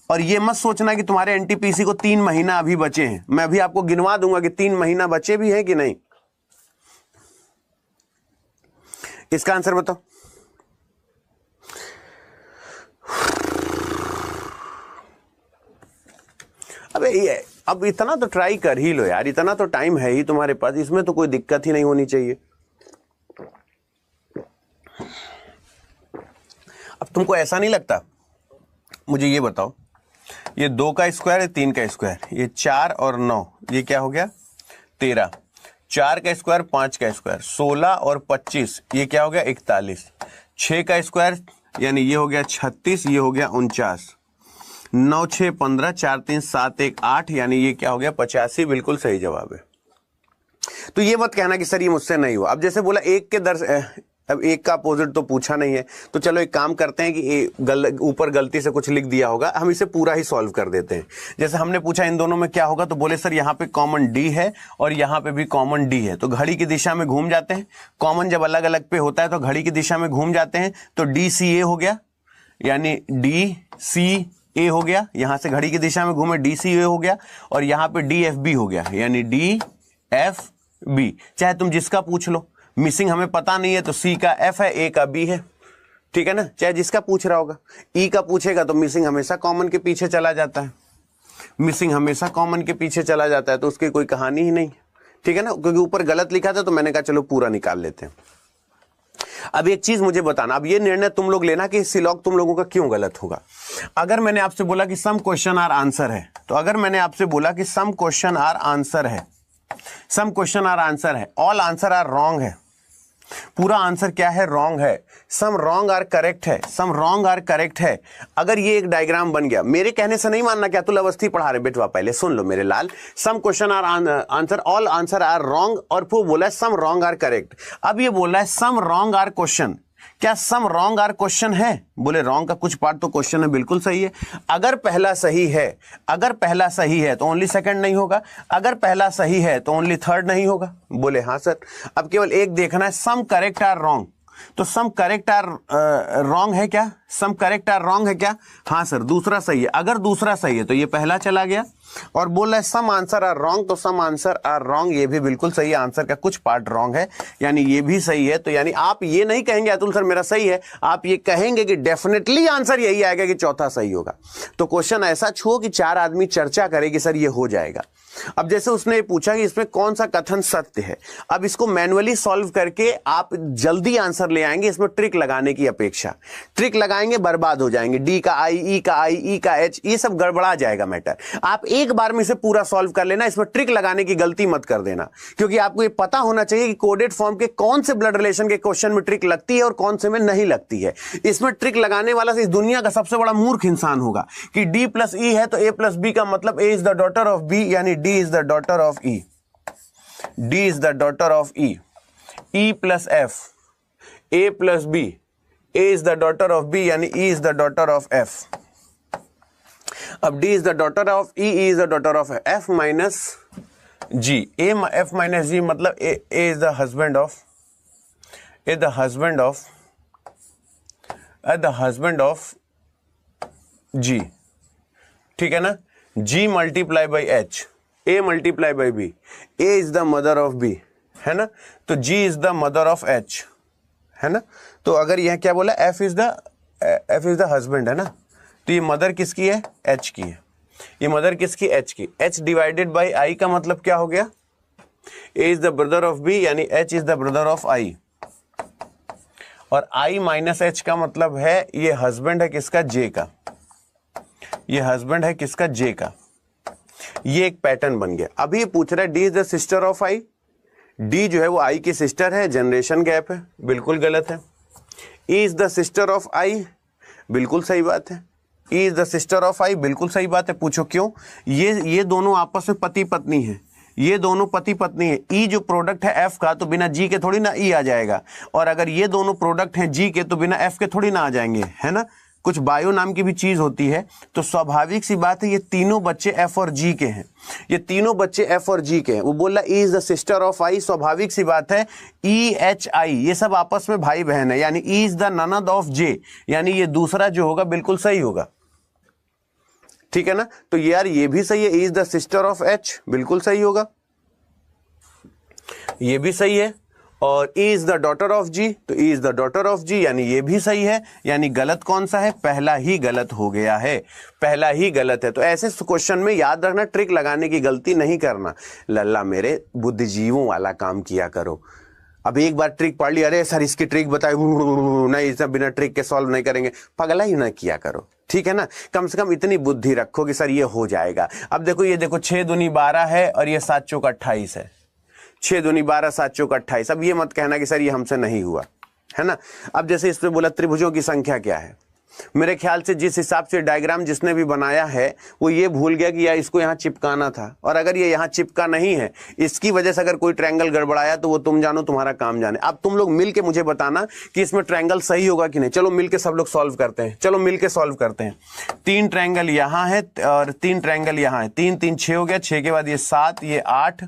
S1: और ये मत सोचना कि तुम्हारे एनटीपीसी को 3 महीना अभी बचे हैं। मैं अभी आपको गिनवा दूंगा कि 3 महीना बचे भी है कि नहीं। इसका आंसर बताओ। अबे ये अब इतना तो ट्राई कर ही लो यार, इतना तो टाइम है ही तुम्हारे पास, इसमें तो कोई दिक्कत ही नहीं होनी चाहिए। अब तुमको ऐसा नहीं लगता? मुझे ये बताओ, ये 2 का स्क्वायर है, 3 का स्क्वायर, ये 4 और 9, ये क्या हो गया? 13। 4 का स्क्वायर, 5 का स्क्वायर, 16 और 25, ये क्या हो गया? 41। 6 का स्क्वायर यानी ये हो गया 36, ये हो गया 49। 9 6 15, 4 3 7 1 8, यानी ये क्या हो गया? 85। बिल्कुल सही जवाब है। तो ये मत कहना कि सर ये मुझसे नहीं हुआ। अब जैसे बोला एक के अब एक का अपोजिट तो पूछा नहीं है, तो चलो एक काम करते हैं कि ऊपर गलती से कुछ लिख दिया होगा, हम इसे पूरा ही सॉल्व कर देते हैं। जैसे हमने पूछा इन दोनों में क्या होगा, तो बोले सर यहाँ पे कॉमन D है और यहाँ पे भी कॉमन D है, तो घड़ी की दिशा में घूम जाते हैं। कॉमन जब अलग अलग पे होता है तो घड़ी की दिशा में घूम जाते हैं। तो DCA हो गया, यानी DCA हो गया, यहां से घड़ी की दिशा में घूमे DCA हो गया, और यहाँ पे DFB हो गया, यानी DFB। चाहे तुम जिसका पूछ लो, मिसिंग हमें पता नहीं है तो C का F है, A का B है, ठीक है ना। चाहे जिसका पूछ रहा होगा, E का पूछेगा तो मिसिंग हमेशा कॉमन के पीछे चला जाता है, मिसिंग हमेशा कॉमन के पीछे चला जाता है, तो उसकी कोई कहानी ही नहीं, ठीक है ना। क्योंकि ऊपर गलत लिखा था तो मैंने कहा चलो पूरा निकाल लेते हैं। अब एक चीज मुझे बताना, अब ये निर्णय तुम लोग लेना कि सिलॉग तुम लोगों का क्यों गलत होगा। अगर मैंने आपसे बोला कि सम क्वेश्चन आर आंसर है, तो अगर मैंने आपसे बोला कि सम क्वेश्चन आर आंसर है, सम क्वेश्चन आर आंसर है, ऑल आंसर आर रॉन्ग है, पूरा आंसर क्या है, रॉन्ग है, सम रॉन्ग आर करेक्ट है, सम रॉन्ग आर करेक्ट है। अगर ये एक डायग्राम बन गया, मेरे कहने से नहीं मानना, क्या अतुल अवस्थी पढ़ा रहे बेटवा, पहले सुन लो मेरे लाल। Some question are answer, all answer are wrong, और फिर बोला है सम रॉन्ग आर करेक्ट। अब ये बोला है सम रॉन्ग आर क्वेश्चन, क्या सम रॉन्ग आर क्वेश्चन है? बोले रॉन्ग का कुछ पार्ट तो क्वेश्चन है, बिल्कुल सही है। अगर पहला सही है, अगर पहला सही है तो ओनली सेकंड नहीं होगा, अगर पहला सही है तो ओनली थर्ड नहीं होगा। बोले हाँ सर। अब केवल एक देखना है, सम करेक्ट आर रॉन्ग, तो सम करेक्ट आर रॉन्ग है क्या? सम करेक्ट आर रॉन्ग है क्या? हाँ सर, दूसरा सही है। अगर दूसरा सही है तो ये पहला चला गया, और बोल रहा है सम आंसर आर रॉन्ग, तो सम आंसर आर रॉन्ग ये भी बिल्कुल सही है, आंसर का कुछ पार्ट रॉन्ग है, यानी ये भी सही है। तो यानी आप ये नहीं कहेंगे अतुल सर मेरा सही है, आप ये कहेंगे कि डेफिनेटली आंसर यही आएगा कि चौथा सही होगा। तो क्वेश्चन ऐसा छो कि 4 आदमी चर्चा करेगी, सर ये हो जाएगा। अब जैसे उसने पूछा कि इसमें कौन सा कथन सत्य है, अब इसको मैन्युअली सॉल्व करके आप जल्दी आंसर ले आएंगे, इसमें ट्रिक लगाने की अपेक्षा। ट्रिक लगाएंगे बर्बाद हो जाएंगे, डी का आई, ई का आई, ई का एच, ये सब गड़बड़ा जाएगा मैटर। आप एक बार में इसे पूरा सॉल्व कर लेना, इसमें ट्रिक लगाने की गलती मत कर देना, क्योंकि आपको ये पता होना चाहिए कि कोडेड फॉर्म के कौन से ब्लड रिलेशन के क्वेश्चन में ट्रिक लगती है और कौन से में नहीं लगती है। इसमें ट्रिक लगाने वाला इस दुनिया का सबसे बड़ा मूर्ख इंसान होगा कि डी प्लस ई है तो ए प्लस बी का मतलब A is the daughter of B, यानी D is the daughter of E, D is the daughter of E, E plus F, A plus B, A is the daughter of B, यानी E is the daughter of F. अब D is the daughter of E, E is the daughter of F minus G, F minus G मतलब A is the husband of, A the husband of G, ठीक है ना। G multiply by H, A multiply by B, A is the mother of B, है ना। तो G is the mother of H, है ना। तो अगर यह क्या बोला, F इज द हस्बैंड, है ना। तो ये मदर किसकी है, H की है। ये मदर किसकी, H की। H डिवाइडेड बाई I का मतलब क्या हो गया, A is the brother of B, यानी H is the brother of I, और I माइनस H का मतलब है ये हस्बैंड है किसका, J का, ये हस्बैंड है किसका, J का। ये एक पैटर्न बन गया। अभी ये पूछ रहा है D is the sister of I, D जो है वो I की सिस्टर है, जनरेशन गैप है, बिल्कुल गलत है। E is the sister of I, बिल्कुल सही बात है। E is the sister of I, बिल्कुल सही बात है। पूछो क्यों? ये दोनों आपस में पति पत्नी है, ये दोनों पति पत्नी है। E जो प्रोडक्ट है F का, तो बिना G के थोड़ी ना E आ जाएगा, और अगर ये दोनों प्रोडक्ट हैं G के, तो बिना F के थोड़ी ना आ जाएंगे, है ना। कुछ बायो नाम की भी चीज होती है। तो स्वाभाविक सी बात है ये तीनों बच्चे F और G के हैं, ये तीनों बच्चे F और G के हैं। वो बोला E is the sister of I, स्वाभाविक सी बात है E H I ये सब आपस में भाई बहन है, यानी E इज द ननद ऑफ J, यानी ये दूसरा जो होगा बिल्कुल सही होगा, ठीक है ना। तो यार ये भी सही है, E is the sister of H, बिल्कुल सही होगा, ये भी सही है। और E is the daughter of G, तो E is the daughter of G, यानी ये भी सही है। यानी गलत कौन सा है, पहला ही गलत हो गया है, पहला ही गलत है। तो ऐसे क्वेश्चन में याद रखना, ट्रिक लगाने की गलती नहीं करना। लल्ला मेरे बुद्धिजीवों वाला काम किया करो। अब एक बार ट्रिक पढ़ ली, अरे सर इसकी ट्रिक बताए, नहीं इसे बिना ट्रिक के सॉल्व नहीं करेंगे, पगला ही ना किया करो, ठीक है ना। कम से कम इतनी बुद्धि रखो कि सर ये हो जाएगा। अब देखो ये देखो 6 दूनी 12 है और ये 7 चौक 28 है, 6 दूनी 12 7 चौक 28। अब ये मत कहना कि सर ये हमसे नहीं हुआ, है ना। अब जैसे इसमें बोला त्रिभुजों की संख्या क्या है, मेरे ख्याल से जिस हिसाब से डायग्राम जिसने भी बनाया है वो ये भूल गया कि यार इसको यहाँ चिपकाना था, और अगर ये यहाँ चिपका नहीं है, इसकी वजह से अगर कोई ट्रायंगल गड़बड़ाया तो वो तुम जानो, तुम्हारा काम जाने। अब तुम लोग मिल के मुझे बताना कि इसमें ट्रायंगल सही होगा कि नहीं। चलो मिल के सब लोग सॉल्व करते हैं, चलो मिल के सॉल्व करते हैं। 3 ट्रायंगल यहाँ है और 3 ट्रायंगल यहाँ है, 3 3 6 हो गया, 6 के बाद ये 7, ये 8,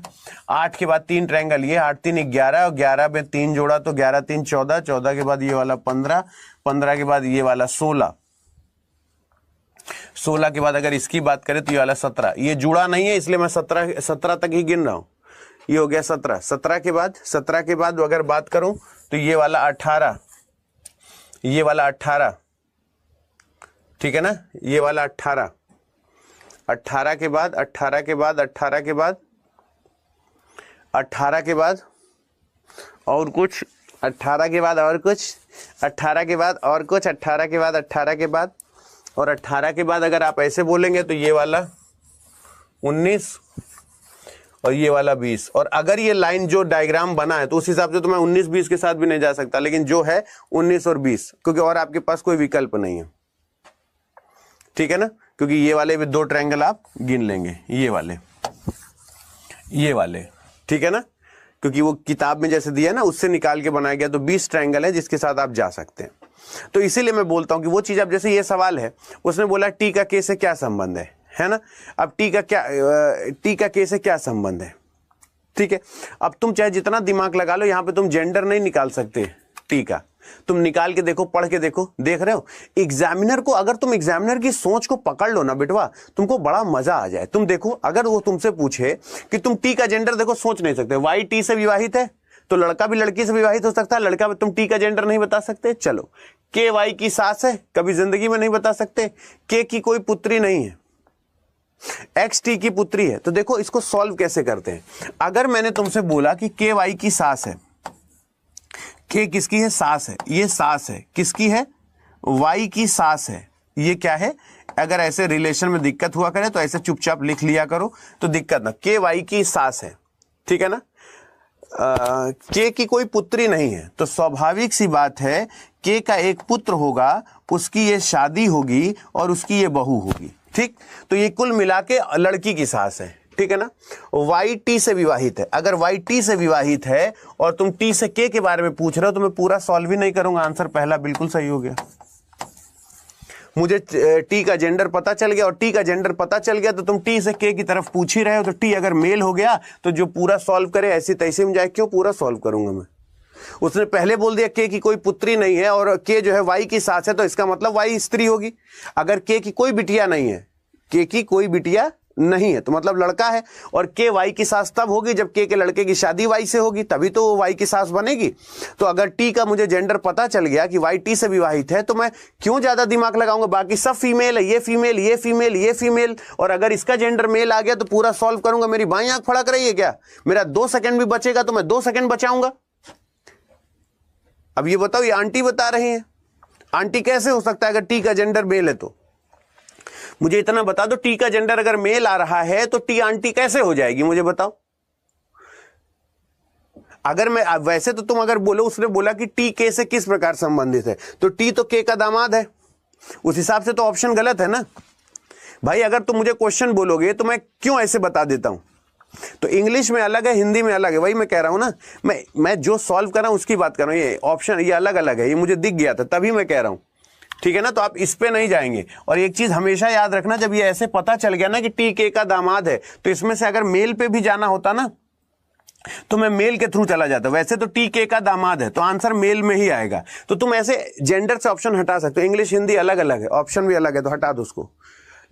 S1: 8 के बाद 3 ट्रायंगल ये 8 3 11, और 11 में 3 जोड़ा तो 11 3 14, 14 के बाद ये वाला 15, 15 के बाद ये वाला 16, 16 के बाद अगर इसकी बात करें तो ये वाला 17, ये जुड़ा नहीं है इसलिए मैं 17 तक ही गिन रहा हूं। ये हो गया 17, 17 के बाद अगर बात करूं तो ये वाला 18, ये वाला 18, ठीक है ना, ये वाला 18, 18 के बाद 18 के बाद 18 के बाद 18 के बाद और कुछ 18 के बाद और कुछ, 18 के बाद और कुछ, 18 के बाद 18 के बाद, और 18 के बाद अगर आप ऐसे बोलेंगे तो ये वाला 19 और ये वाला 20। और अगर ये लाइन जो डायग्राम बना है तो उस हिसाब से तो मैं 19-20 के साथ भी नहीं जा सकता, लेकिन जो है 19 और 20, क्योंकि और आपके पास कोई विकल्प नहीं है। ठीक है ना, क्योंकि ये वाले भी 2 ट्रायंगल आप गिन लेंगे, ये वाले, ये वाले, ठीक है ना, क्योंकि वो किताब में जैसे दिया है ना उससे निकाल के बनाया गया, तो 20 ट्रायंगल है जिसके साथ आप जा सकते हैं। तो इसीलिए मैं बोलता हूं कि वो चीज, अब जैसे ये सवाल है, उसने बोला टी का के से क्या संबंध है ना। अब टी का के से क्या संबंध है, ठीक है। अब तुम चाहे जितना दिमाग लगा लो, यहां पे तुम जेंडर नहीं निकाल सकते टी का, तुम निकाल के देखो, पढ़ के देखो, देख रहे हो एग्जामिनर को, अगर तुम एग्जामिनर की सोच को पकड़ लो ना बेटवा, तुमको बड़ा मजा आ जाए। तुम देखो, अगर वो तुमसे पूछे कि तुम टी का जेंडर देखो, सोच नहीं सकते, वाई टी से विवाहित है तो लड़का भी लड़की से विवाहित हो सकता है, लड़का तुम टी का जेंडर नहीं बता सकते। चलो, के वाई की सास है, कभी जिंदगी में नहीं बता सकते। के की कोई पुत्री नहीं है, एक्स टी की पुत्री है। तो देखो इसको सॉल्व कैसे करते हैं। अगर मैंने तुमसे बोला कि के वाई की सास है, के किसकी है, सास है, ये सास है, किसकी है, वाई की सास है, ये क्या है। अगर ऐसे रिलेशन में दिक्कत हुआ करे तो ऐसे चुपचाप लिख लिया करो, तो दिक्कत ना, के वाई की सास है, ठीक है ना। के की कोई पुत्री नहीं है, तो स्वाभाविक सी बात है के का एक पुत्र होगा, उसकी ये शादी होगी और उसकी ये बहू होगी, ठीक। तो ये कुल मिला के लड़की की सास है, ठीक है ना। वाई टी से विवाहित है, अगर वाई टी से विवाहित है और तुम टी से के बारे में पूछ रहे हो, तो मैं पूरा सॉल्व ही नहीं करूंगा, आंसर पहला बिल्कुल सही हो गया। मुझे टी का जेंडर पता चल गया, और टी का जेंडर पता चल गया तो तुम टी से के की तरफ पूछ ही रहे हो, तो टी अगर मेल हो गया तो जो पूरा सॉल्व करे ऐसी तैसे में जाए, क्यों पूरा सॉल्व करूंगा मैं। उसने पहले बोल दिया के की कोई पुत्री नहीं है और के जो है वाई की सास है, तो इसका मतलब वाई स्त्री होगी। अगर के की कोई बिटिया नहीं है, के की कोई बिटिया नहीं है, तो मतलब लड़का है, और के वाई की सास तब होगी जब के लड़के की शादी वाई से होगी, तभी तो वो वाई की सास बनेगी। तो अगर टी का मुझे जेंडर पता चल गया कि वाई टी से विवाहित है, तो मैं क्यों ज्यादा दिमाग लगाऊंगा, बाकी सब फीमेल है, ये फीमेल, ये फीमेल, ये फीमेल, और अगर इसका जेंडर मेल आ गया तो पूरा सॉल्व करूंगा। मेरी बाईं आंख फड़क रही है क्या, मेरा 2 सेकंड भी बचेगा तो मैं 2 सेकंड बचाऊंगा। अब ये बताओ, ये आंटी बता रही है, आंटी कैसे हो सकता है अगर टी का जेंडर मेल है। तो मुझे इतना बता दो, टी का जेंडर अगर मेल आ रहा है तो टी आंटी कैसे हो जाएगी, मुझे बताओ। अगर मैं, वैसे तो तुम अगर बोलो, उसने बोला कि टी के से किस प्रकार संबंधित है, तो टी तो के का दामाद है, उस हिसाब से तो ऑप्शन गलत है ना भाई। अगर तुम मुझे क्वेश्चन बोलोगे तो मैं क्यों ऐसे बता देता हूं। तो इंग्लिश में अलग है, हिंदी में अलग है, वही मैं कह रहा हूं ना। मैं जो सॉल्व कर रहा हूं उसकी बात कर रहा हूं, ये ऑप्शन ये अलग अलग है, ये मुझे दिख गया था तभी मैं कह रहा हूं, ठीक है ना। तो आप इस पे नहीं जाएंगे। और एक चीज हमेशा याद रखना, जब ये ऐसे पता चल गया ना कि टी के का दामाद है, तो इसमें से अगर मेल पे भी जाना होता ना तो मैं मेल के थ्रू चला जाता। वैसे तो टी के का दामाद है तो आंसर मेल में ही आएगा। तो तुम ऐसे जेंडर से ऑप्शन हटा सकते हो। इंग्लिश हिंदी अलग अलग है, ऑप्शन भी अलग है, तो हटा दो उसको।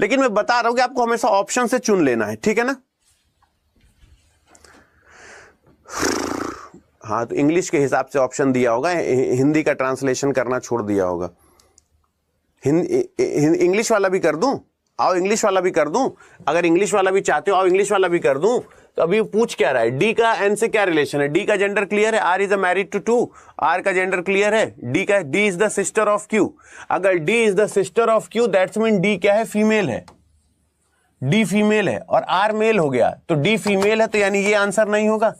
S1: लेकिन मैं बता रहा हूं कि आपको हमेशा ऑप्शन से चुन लेना है, ठीक है ना। हाँ, तो इंग्लिश के हिसाब से ऑप्शन दिया होगा, हिंदी का ट्रांसलेशन करना छोड़ दिया होगा। इंग्लिश वाला भी कर दूं, आओ इंग्लिश वाला भी कर दूं। अगर इंग्लिश वाला भी चाहते हो आओ इंग्लिश वाला भी कर दूं। तो अभी पूछ क्या रहा है, डी का एन से क्या रिलेशन है। डी का जेंडर क्लियर है, R is a married to 2, R का जेंडर क्लियर है। D is the sister of Q. अगर D is the sister of Q that's mean D क्या है, फीमेल है, डी फीमेल है, और आर मेल हो गया तो डी फीमेल है, तो यानी ये आंसर नहीं होगा।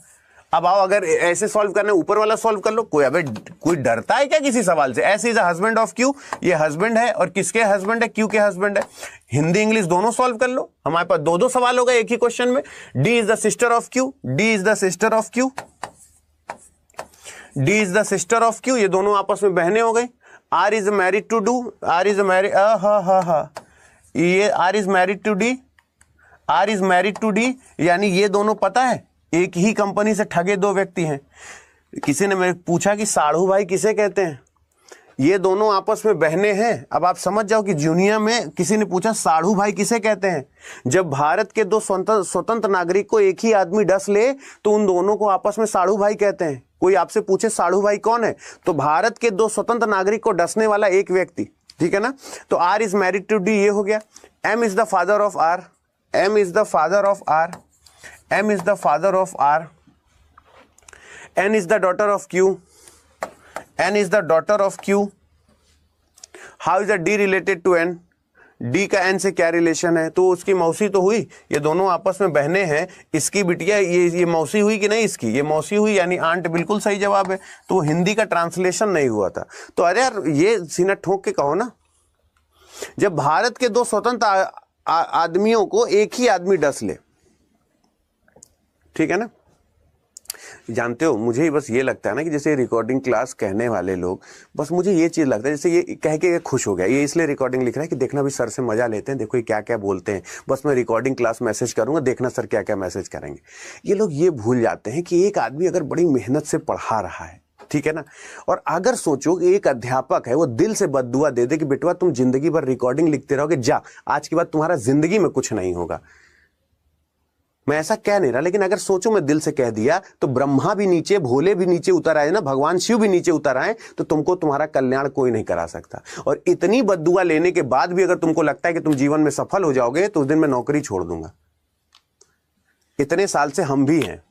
S1: अब आओ, अगर ऐसे सॉल्व करना है ऊपर वाला सॉल्व कर लो। कोई डरता है क्या किसी सवाल से। ऐसे इज हस्बैंड ऑफ क्यू, ये हस्बैंड है, और किसके हस्बैंड है, क्यू के हस्बैंड है। हिंदी इंग्लिश दोनों सॉल्व कर लो, हमारे पास 2-2 सवाल हो गए एक ही क्वेश्चन में। D is the sister of Q, D is the sister of Q, D is the sister of Q, ये दोनों आपस में बहनें हो गई। R is married to do, R is married, ये R is married to D, R is married to D, यानी ये दोनों पता है एक ही कंपनी से ठगे 2 व्यक्ति हैं। किसी ने मेरे पूछा कि साढ़ू भाई किसे कहते हैं, ये दोनों आपस में बहने हैं। अब आप समझ जाओ कि जूनिया में किसी ने पूछा साढ़ू भाई किसे कहते हैं। जब भारत के 2 स्वतंत्र नागरिक को एक ही आदमी डस ले तो उन दोनों को आपस में साढ़ू भाई कहते हैं। कोई आपसे पूछे साढ़ू भाई कौन है, तो भारत के 2 स्वतंत्र नागरिक को डसने वाला एक व्यक्ति, ठीक है ना। तो R is married to D, ये हो गया। M is the father of R, M is the father of R, M is the father of R, N is the daughter of Q, N is the daughter of Q. How is the D related to N? D का N से क्या relation है? तो उसकी मौसी तो हुई, ये दोनों आपस में बहनें हैं, इसकी बिटिया ये मौसी हुई कि नहीं? इसकी ये मौसी हुई, यानी आंट बिल्कुल सही जवाब है। तो हिंदी का ट्रांसलेशन नहीं हुआ था। तो अरे यार ये सीना ठोक के कहो ना, जब भारत के दो स्वतंत्र आदमियों को एक ही आदमी डस ले, ठीक है ना। जानते हो, मुझे बस ये लगता है ना कि जैसे रिकॉर्डिंग क्लास कहने वाले लोग, बस मुझे ये चीज लगता है जैसे ये कह के खुश हो गया, ये इसलिए रिकॉर्डिंग लिख रहा है कि देखना भी सर से मजा लेते हैं, देखो ये क्या क्या बोलते हैं, बस मैं रिकॉर्डिंग क्लास मैसेज करूंगा, देखना सर क्या क्या मैसेज करेंगे। ये लोग ये भूल जाते हैं कि एक आदमी अगर बड़ी मेहनत से पढ़ा रहा है, ठीक है ना, और अगर सोचो कि एक अध्यापक है वो दिल से बद्दुआ दे दे कि बेटवा तुम जिंदगी भर रिकॉर्डिंग लिखते रहोगे, जा आज के बाद तुम्हारा जिंदगी में कुछ नहीं होगा। मैं ऐसा कह नहीं रहा, लेकिन अगर सोचो मैं दिल से कह दिया तो ब्रह्मा भी नीचे, भोले भी नीचे उतर आए ना, भगवान शिव भी नीचे उतर आए, तो तुमको तुम्हारा कल्याण कोई नहीं करा सकता। और इतनी बद्दुआ लेने के बाद भी अगर तुमको लगता है कि तुम जीवन में सफल हो जाओगे तो उस दिन मैं नौकरी छोड़ दूंगा। इतने साल से हम भी हैं,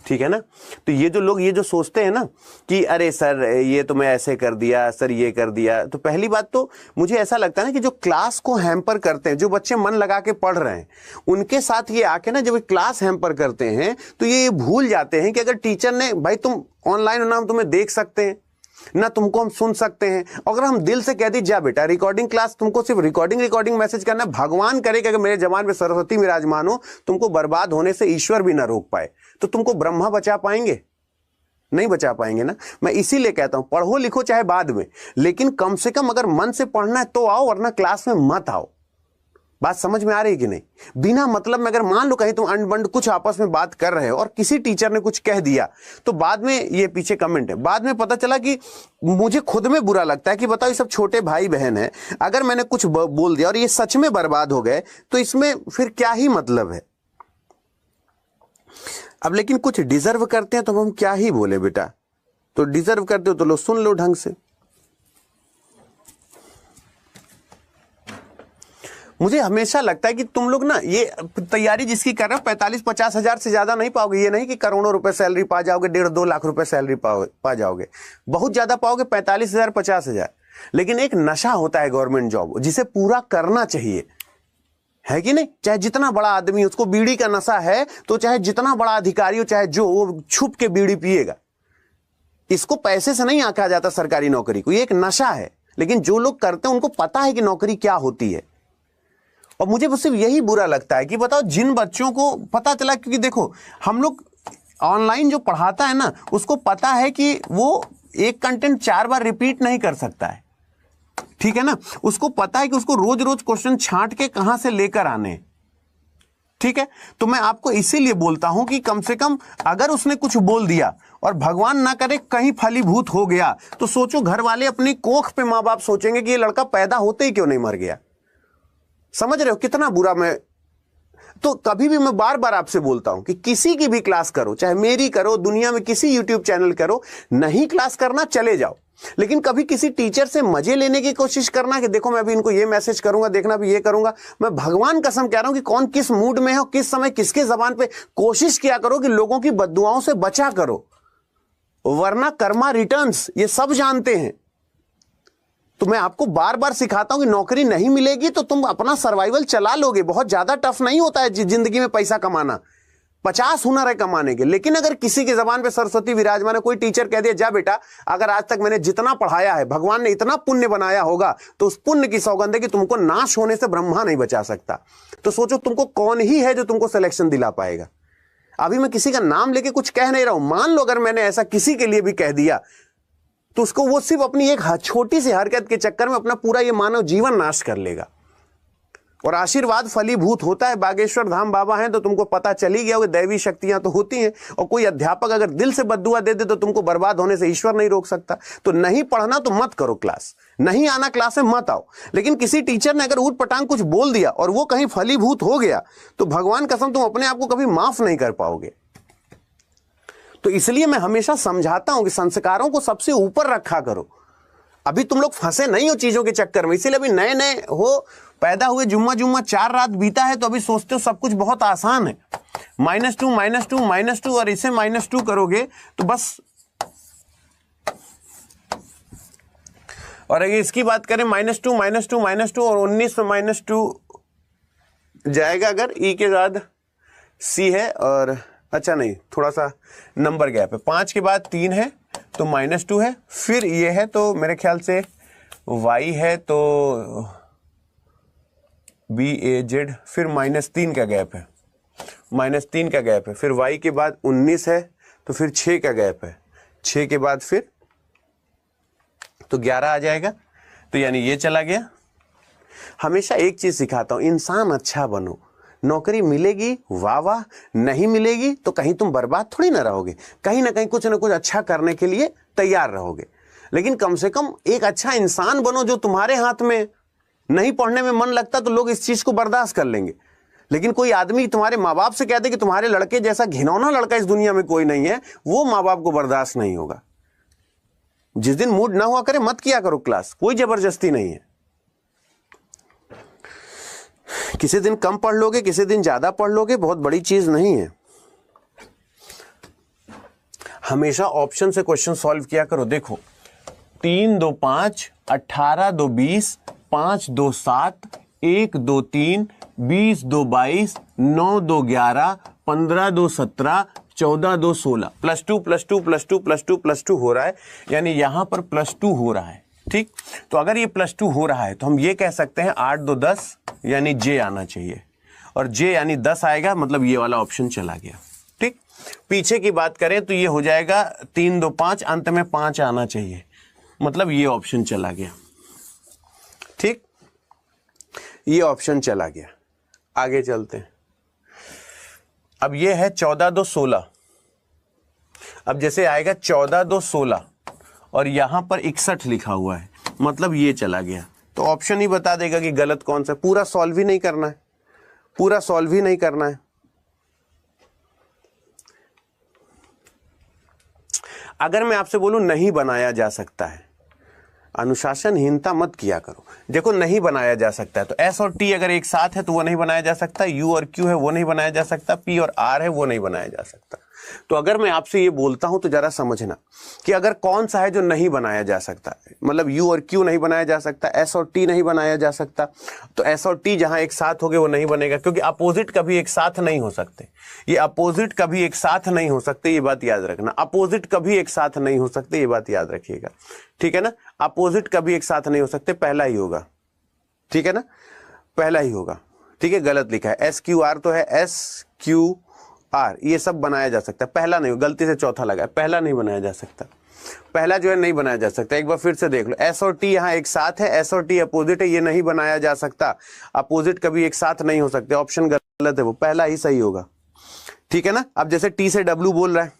S1: ठीक है ना। तो ये जो लोग ये जो सोचते हैं ना कि अरे सर ये तो मैं ऐसे कर दिया, सर ये कर दिया, तो पहली बात तो मुझे ऐसा लगता है ना कि जो क्लास को हैम्पर करते हैं, जो बच्चे मन लगा के पढ़ रहे हैं, उनके साथ ये आके ना जब क्लास हैम्पर करते हैं तो ये भूल जाते हैं कि अगर टीचर ने, भाई तुम ऑनलाइन हो ना, हम तुम्हें देख सकते हैं ना, तुमको हम सुन सकते हैं। अगर हम दिल से कह दी जा बेटा रिकॉर्डिंग क्लास, तुमको सिर्फ रिकॉर्डिंग मैसेज करना, भगवान करे कि अगर मेरे जबान पे सरस्वती विराजमान हो, तुमको बर्बाद होने से ईश्वर भी ना रोक पाए, तो तुमको ब्रह्मा बचा पाएंगे? नहीं बचा पाएंगे ना। मैं इसीलिए कहता हूं पढ़ो लिखो चाहे बाद में, लेकिन कम से कम अगर मन से पढ़ना है तो आओ, वरना क्लास में मत आओ। बात समझ में आ रही है कि नहीं? बिना मतलब में अगर मान लो कहीं तुम अंड बंड कुछ आपस में बात कर रहे हो और किसी टीचर ने कुछ कह दिया, तो बाद में ये पीछे कमेंट है, बाद में पता चला कि मुझे खुद में बुरा लगता है कि बताओ ये सब छोटे भाई बहन है, अगर मैंने कुछ बोल दिया और ये सच में बर्बाद हो गए तो इसमें फिर क्या ही मतलब है। अब लेकिन कुछ डिजर्व करते हैं तो हम क्या ही बोले बेटा, तो डिजर्व करते हो तो लो सुन लो ढंग से। मुझे हमेशा लगता है कि तुम लोग ना ये तैयारी जिसकी कर रहे हो 45-50 हजार से ज्यादा नहीं पाओगे। ये नहीं कि करोड़ों रुपए सैलरी पा जाओगे, 1.5-2 लाख रुपए सैलरी पा जाओगे, बहुत ज्यादा पाओगे 45,000 50,000। लेकिन एक नशा होता है गवर्नमेंट जॉब, जिसे पूरा करना चाहिए, है कि नहीं। चाहे जितना बड़ा आदमी, उसको बीड़ी का नशा है, तो चाहे जितना बड़ा अधिकारी हो, चाहे जो, वो छुप के बीड़ी पिएगा। इसको पैसे से नहीं आंका जाता सरकारी नौकरी को, ये एक नशा है। लेकिन जो लोग करते हैं उनको पता है कि नौकरी क्या होती है। और मुझे बस सिर्फ यही बुरा लगता है कि बताओ जिन बच्चों को पता चला, क्योंकि देखो हम लोग ऑनलाइन जो पढ़ाता है ना, उसको पता है कि वो एक कंटेंट 4 बार रिपीट नहीं कर सकता है, ठीक है ना। उसको पता है कि उसको रोज रोज क्वेश्चन छांट के कहां से लेकर आने, ठीक है। तो मैं आपको इसीलिए बोलता हूं कि कम से कम अगर उसने कुछ बोल दिया और भगवान ना करे कहीं फलीभूत हो गया, तो सोचो घर वाले अपनी कोख पे मां बाप सोचेंगे कि ये लड़का पैदा होते ही क्यों नहीं मर गया। समझ रहे हो कितना बुरा मैं। तो कभी भी मैं बार बार आपसे बोलता हूं कि किसी की भी क्लास करो, चाहे मेरी करो, दुनिया में किसी यूट्यूब चैनल करो, नहीं क्लास करना चले जाओ, लेकिन कभी किसी टीचर से मजे लेने की कोशिश करना कि देखो मैं अभी इनको ये मैसेज करूंगा, देखना भी ये करूंगा। मैं भगवान कसम कह रहा हूं कि कौन किस मूड में है, किस समय किसके जबान पे, कोशिश किया करो कि लोगों की बद्दुआओं से बचा करो, वरना कर्मा रिटर्न्स, ये सब जानते हैं। तो मैं आपको बार बार सिखाता हूं कि नौकरी नहीं मिलेगी तो तुम अपना सर्वाइवल चला लोगे। बहुत ज्यादा टफ नहीं होता है जिंदगी में पैसा कमाना, 50 हुनर है कमाने के। लेकिन अगर किसी के जबान पे सरस्वती विराजमान है, कोई टीचर कह दिया जा बेटा अगर आज तक मैंने जितना पढ़ाया है, भगवान ने इतना पुण्य बनाया होगा, तो उस पुण्य की सौगंध है कि तुमको नाश होने से ब्रह्मा नहीं बचा सकता। तो सोचो तुमको कौन ही है जो तुमको सिलेक्शन दिला पाएगा। अभी मैं किसी का नाम लेके कुछ कह नहीं रहा हूं, मान लो अगर मैंने ऐसा किसी के लिए भी कह दिया तो उसको वो सिर्फ अपनी एक छोटी सी हरकत के चक्कर में अपना पूरा ये मानव जीवन नाश कर लेगा। और आशीर्वाद फलीभूत होता है। बागेश्वर धाम बाबा हैं तो तुमको पता चल ही गया होगा, दैवी शक्तियां तो होती हैं। और कोई अध्यापक अगर दिल से बद्दुआ दे दे तो तुमको बर्बाद होने से ईश्वर नहीं रोक सकता। तो नहीं पढ़ना तो मत करो क्लास, नहीं आना क्लास में मत आओ। लेकिन किसी टीचर ने अगर ऊट पटांग कुछ बोल दिया और वो कहीं फलीभूत हो गया तो भगवान कसम तुम अपने आप को कभी माफ नहीं कर पाओगे। तो इसलिए मैं हमेशा समझाता हूं कि संस्कारों को सबसे ऊपर रखा करो। अभी तुम लोग फंसे नहीं हो चीजों के चक्कर में, इसीलिए अभी नए नए हो, पैदा हुए, जुम्मा 4 रात बीता है तो अभी सोचते हो सब कुछ बहुत आसान है। -2 और इसे -2 करोगे तो बस और अगर इसकी बात करें -2 और 19 में -2 जाएगा अगर ई के बाद सी है, और अच्छा नहीं, थोड़ा सा नंबर गैप है, 5 के बाद 3 है तो -2 है, फिर ये है तो मेरे ख्याल से y है तो BAZ, फिर -3 का गैप है, -3 का गैप है, फिर y के बाद 19 है तो फिर 6 का गैप है, 6 के बाद फिर तो 11 आ जाएगा, तो यानी ये चला गया। हमेशा एक चीज सिखाता हूं, इंसान अच्छा बनो, नौकरी मिलेगी वाह वाह, नहीं मिलेगी तो कहीं तुम बर्बाद थोड़ी ना रहोगे, कहीं ना कहीं कुछ ना कुछ अच्छा करने के लिए तैयार रहोगे, लेकिन कम से कम एक अच्छा इंसान बनो जो तुम्हारे हाथ में। नहीं पढ़ने में मन लगता तो लोग इस चीज को बर्दाश्त कर लेंगे, लेकिन कोई आदमी तुम्हारे माँ बाप से कहते कि तुम्हारे लड़के जैसा घिनौना लड़का इस दुनिया में कोई नहीं है, वो माँ बाप को बर्दाश्त नहीं होगा। जिस दिन मूड ना हुआ करे मत किया करो क्लास, कोई जबरदस्ती नहीं है। किसी दिन कम पढ़ लोगे, किसी दिन ज्यादा पढ़ लोगे, बहुत बड़ी चीज नहीं है। हमेशा ऑप्शन से क्वेश्चन सॉल्व किया करो। देखो 3 2 5, 18 2 20, 5 2 7, 1 2 3, 20 2 22, 9 2 11, 15 2 17, 14 2 16, +2 +2 +2 +2 +2 हो रहा है, यानी यहां पर +2 हो रहा है। ठीक, तो अगर ये +2 हो रहा है तो हम ये कह सकते हैं 8 2 10, यानी जे आना चाहिए, और जे यानी 10 आएगा, मतलब ये वाला ऑप्शन चला गया। ठीक, पीछे की बात करें तो ये हो जाएगा 3 2 5, अंत में 5 आना चाहिए, मतलब ये ऑप्शन चला गया। ठीक, ये ऑप्शन चला गया। आगे चलते हैं। अब ये है 14 2 16, अब जैसे आएगा 14 2 16 और यहां पर 61 लिखा हुआ है, मतलब ये चला गया, तो ऑप्शन ही बता देगा कि गलत कौन सा। पूरा सॉल्व ही नहीं करना है, पूरा सॉल्व ही नहीं करना है। अगर मैं आपसे बोलूं नहीं बनाया जा सकता है, अनुशासनहीनता मत किया करो। देखो नहीं बनाया जा सकता है तो S और T अगर एक साथ है तो वो नहीं बनाया जा सकता, U और Q है वो नहीं बनाया जा सकता, P और R है वो नहीं बनाया जा सकता। तो अगर मैं आपसे ये बोलता हूं तो जरा समझना कि अगर कौन सा है जो नहीं बनाया जा सकता, मतलब U और Q नहीं बनाया जा सकता, S और T नहीं बनाया जा सकता, तो S और T जहां एक साथ हो गए वो नहीं बनेगा, क्योंकि अपोजिट कभी एक साथ नहीं हो सकते। ये अपोजिट कभी एक साथ नहीं हो सकते, ये बात याद रखना। अपोजिट कभी एक साथ नहीं हो सकते, ये बात याद रखिएगा, ठीक है ना। अपोजिट कभी एक साथ नहीं हो सकते, पहला ही होगा, ठीक है ना, पहला ही होगा। ठीक है, गलत लिखा है, SQR तो है SQR, ये सब बनाया जा सकता है, पहला नहीं, गलती से चौथा लगा है, पहला नहीं बनाया जा सकता, पहला जो है नहीं बनाया जा सकता। एक बार फिर से देख लो, S और T यहाँ एक साथ है, S और T अपोजिट है, ये नहीं बनाया जा सकता। अपोजिट कभी एक साथ नहीं हो सकते, ऑप्शन गलत है, वो पहला ही सही होगा, ठीक है ना। अब जैसे T से W बोल रहा है,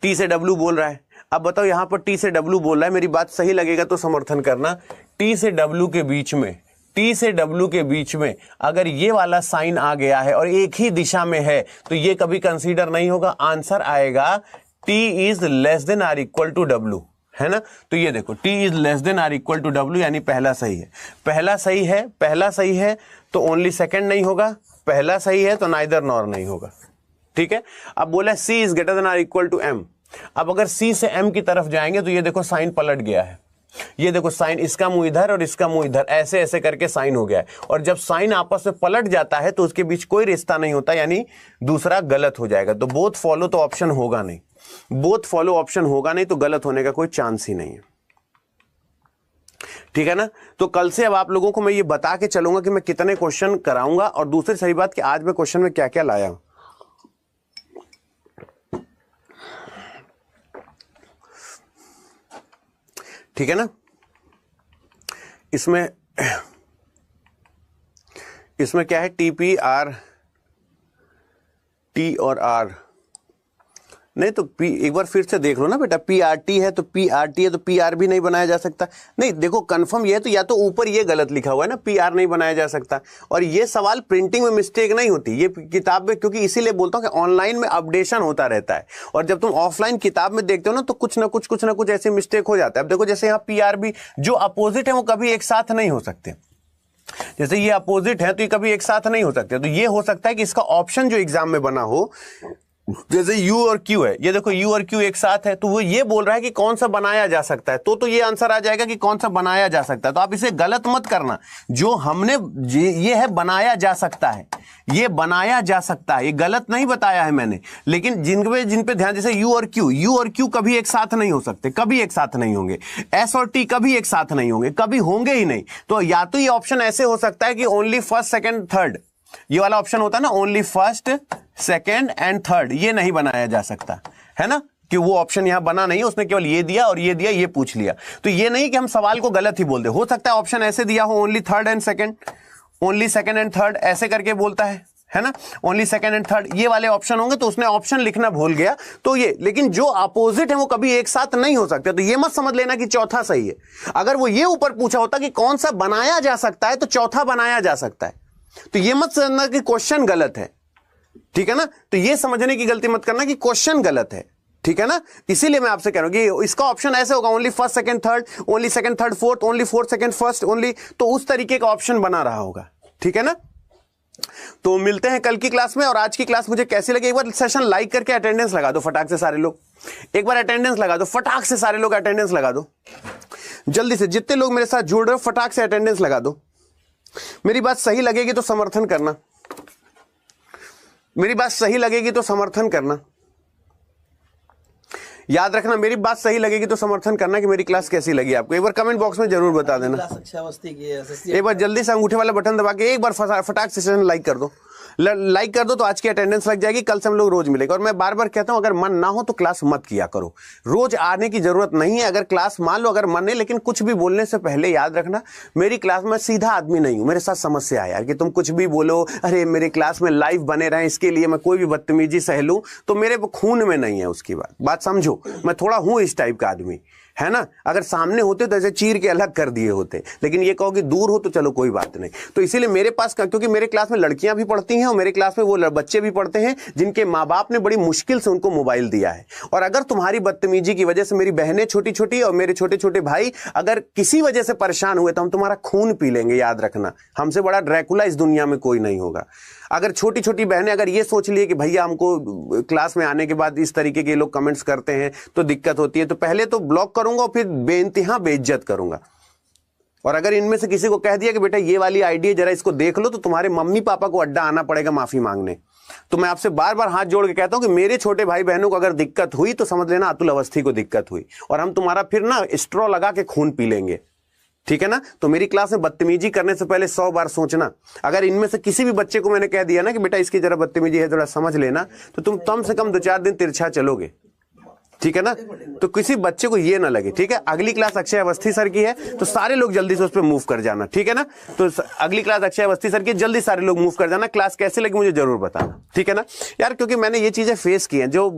S1: T से W बोल रहा है, अब बताओ यहां पर T से W बोल रहा है, मेरी बात सही लगेगा तो समर्थन करना। T से W के बीच में, T से W के बीच में अगर ये वाला साइन आ गया है और एक ही दिशा में है तो ये कभी कंसीडर नहीं होगा। आंसर आएगा T is less than or equal to W, है ना। तो ये देखो T is less than or equal to W, यानी पहला सही है, पहला सही है, पहला सही है तो ओनली सेकंड नहीं होगा, पहला सही है तो नाइदर नॉर नहीं होगा, ठीक है। अब बोला C is greater than or equal to M, अब अगर C से M की तरफ जाएंगे तो ये देखो साइन पलट गया है, ये देखो साइन, इसका मुंह इधर और इसका मुंह इधर, ऐसे ऐसे करके साइन हो गया है। और जब साइन आपस में पलट जाता है तो उसके बीच कोई रिश्ता नहीं होता, यानी दूसरा गलत हो जाएगा। तो बोथ फॉलो तो ऑप्शन होगा नहीं, बोथ फॉलो ऑप्शन होगा नहीं, तो गलत होने का कोई चांस ही नहीं है, ठीक है ना। तो कल से अब आप लोगों को मैं ये बता के चलूंगा कि मैं कितने क्वेश्चन कराऊंगा, और दूसरी सही बात कि आज मैं क्वेश्चन में क्या क्या लाया हूं। ठीक है ना। इसमें क्या है, TP R, T और R नहीं तो P, एक बार फिर से देख लो ना बेटा, PRT है तो PRT है तो PR भी नहीं बनाया जा सकता। नहीं देखो कंफर्म ये है तो या तो ऊपर ये गलत लिखा हुआ है ना, PR नहीं बनाया जा सकता। और ये सवाल प्रिंटिंग में मिस्टेक नहीं होती, ये किताब में, क्योंकि इसीलिए बोलता हूं कि ऑनलाइन में अपडेशन होता रहता है, और जब तुम ऑफलाइन किताब में देखते हो ना तो कुछ ना कुछ ऐसे मिस्टेक हो जाता है। अब देखो जैसे यहाँ PRB जो अपोजिट है वो कभी एक साथ नहीं हो सकते, जैसे ये अपोजिट है तो ये कभी एक साथ नहीं हो सकते। तो ये हो सकता है कि इसका ऑप्शन जो एग्जाम में बना हो जैसे U और Q है, ये देखो U और Q एक साथ है, तो वो ये बोल रहा है कि कौन सा बनाया जा सकता है, तो ये आंसर आ जाएगा कि कौन सा बनाया जा सकता है। तो आप इसे गलत मत करना, जो हमने ये है बनाया जा सकता है, ये बनाया जा सकता है, ये गलत नहीं बताया है मैंने। लेकिन जिन पे ध्यान, जैसे U और Q कभी एक साथ नहीं हो सकते, कभी एक साथ नहीं होंगे। S और T कभी एक साथ नहीं होंगे, कभी होंगे ही नहीं। तो या तो ये ऑप्शन ऐसे हो सकता है कि ओनली फर्स्ट सेकंड थर्ड, ये वाला ऑप्शन होता है ना, only first second and third, ये नहीं बनाया जा सकता है ना, कि वो ऑप्शन यहां बना नहीं है, उसने केवल ये दिया और ये दिया, ये पूछ लिया। तो ये नहीं कि हम सवाल को गलत ही बोल दे, हो सकता है ऑप्शन ऐसे दिया हो, only third and second, only second and third ऐसे करके बोलता है ना, ओनली सेकंड एंड थर्ड ये वाले ऑप्शन होंगे, तो उसने ऑप्शन लिखना भूल गया। तो ये, लेकिन जो अपोजिट है वो कभी एक साथ नहीं हो सकते, तो ये मत समझ लेना कि चौथा सही है। अगर वो ये ऊपर पूछा होता कि कौन सा बनाया जा सकता है, तो चौथा बनाया जा सकता है। तो ये मत समझना कि क्वेश्चन गलत है, ठीक है ना। तो ये समझने की गलती मत करना कि क्वेश्चन गलत है, ठीक है ना। इसीलिए मैं आपसे कह रहा हूं कि इसका ऑप्शन ऐसे होगा, only first second third, only second third fourth, only fourth second first, only, तो उस तरीके का ऑप्शन बना रहा होगा, ठीक है ना। तो मिलते हैं कल की क्लास में। और आज की क्लास मुझे कैसी लगी, एक बार सेशन लाइक करके अटेंडेंस लगा दो फटाक से सारे लोग, एक बार अटेंडेंस लगा दो फटाक से, सारे लोग अटेंडेंस लगा दो जल्दी से, जितने लोग मेरे साथ जुड़ रहे हो फटाक से अटेंडेंस लगा दो। मेरी बात सही लगेगी तो समर्थन करना, मेरी बात सही लगेगी तो समर्थन करना, याद रखना, मेरी बात सही लगेगी तो समर्थन करना कि मेरी क्लास कैसी लगी आपको। एक बार कमेंट बॉक्स में जरूर बता देना। एक बार जल्दी से अंगूठे वाला बटन दबा के एक बार फटाक से सेशन लाइक कर दो, लाइक कर दो, तो आज की अटेंडेंस लग जाएगी। कल से हम लोग रोज मिलेंगे। और मैं बार बार कहता हूं, अगर मन ना हो तो क्लास मत किया करो, रोज आने की जरूरत नहीं है। अगर क्लास मान लो अगर मन है, लेकिन कुछ भी बोलने से पहले याद रखना, मेरी क्लास में सीधा आदमी नहीं हूं, मेरे साथ समस्या है यार, कि तुम कुछ भी बोलो, अरे मेरे क्लास में लाइव बने रहे, इसके लिए मैं कोई भी बदतमीजी सह लूं, तो मेरे खून में नहीं है उसकी बात समझो। मैं थोड़ा हूं इस टाइप का आदमी, है ना। अगर सामने होते तो ऐसे चीर के अलग कर दिए होते, लेकिन ये कहो कि दूर हो तो चलो कोई बात नहीं। तो इसीलिए मेरे पास, क्योंकि मेरे क्लास में लड़कियां भी पढ़ती हैं और मेरे क्लास में वो बच्चे भी पढ़ते हैं जिनके माँ बाप ने बड़ी मुश्किल से उनको मोबाइल दिया है। और अगर तुम्हारी बदतमीजी की वजह से मेरी बहनें छोटी छोटी और मेरे छोटे छोटे भाई अगर किसी वजह से परेशान हुए, तो हम तुम्हारा खून पी लेंगे, याद रखना। हमसे बड़ा ड्रैकुला इस दुनिया में कोई नहीं होगा। अगर छोटी छोटी बहनें अगर ये सोच लिए कि भैया हमको क्लास में आने के बाद इस तरीके के लोग कमेंट्स करते हैं तो दिक्कत होती है, तो पहले तो ब्लॉक करूंगा और फिर बेइंतहा बेइज्जत करूंगा। और अगर इनमें से किसी को कह दिया कि बेटा ये वाली आईडी जरा इसको देख लो, तो तुम्हारे मम्मी पापा को अड्डा आना पड़ेगा माफी मांगने। तो मैं आपसे बार बार हाथ जोड़ के कहता हूं कि मेरे छोटे भाई बहनों को अगर दिक्कत हुई तो समझ लेना अतुल अवस्थी को दिक्कत हुई, और हम तुम्हारा फिर ना स्ट्रॉ लगा के खून पी लेंगे, ठीक है ना। तो मेरी क्लास में बदतमीजी करने से पहले 100 बार सोचना। अगर इनमें से किसी भी बच्चे को मैंने कह दिया ना कि बेटा इसकी जरा बदतमीजी है, जरा समझ लेना, तो तुम कम से कम 2-4 दिन तिरछा चलोगे, ठीक है ना। तो किसी बच्चे को ये ना लगे, ठीक है। अगली क्लास अक्षय अवस्थी सर की है, तो सारे लोग जल्दी से उस पर मूव कर जाना, ठीक है ना। तो अगली क्लास अक्षय अवस्थी सर की, जल्दी सारे लोग मूव कर जाना। क्लास कैसे लगी मुझे जरूर बताना, ठीक है ना यार, क्योंकि मैंने ये चीजें फेस की हैं जो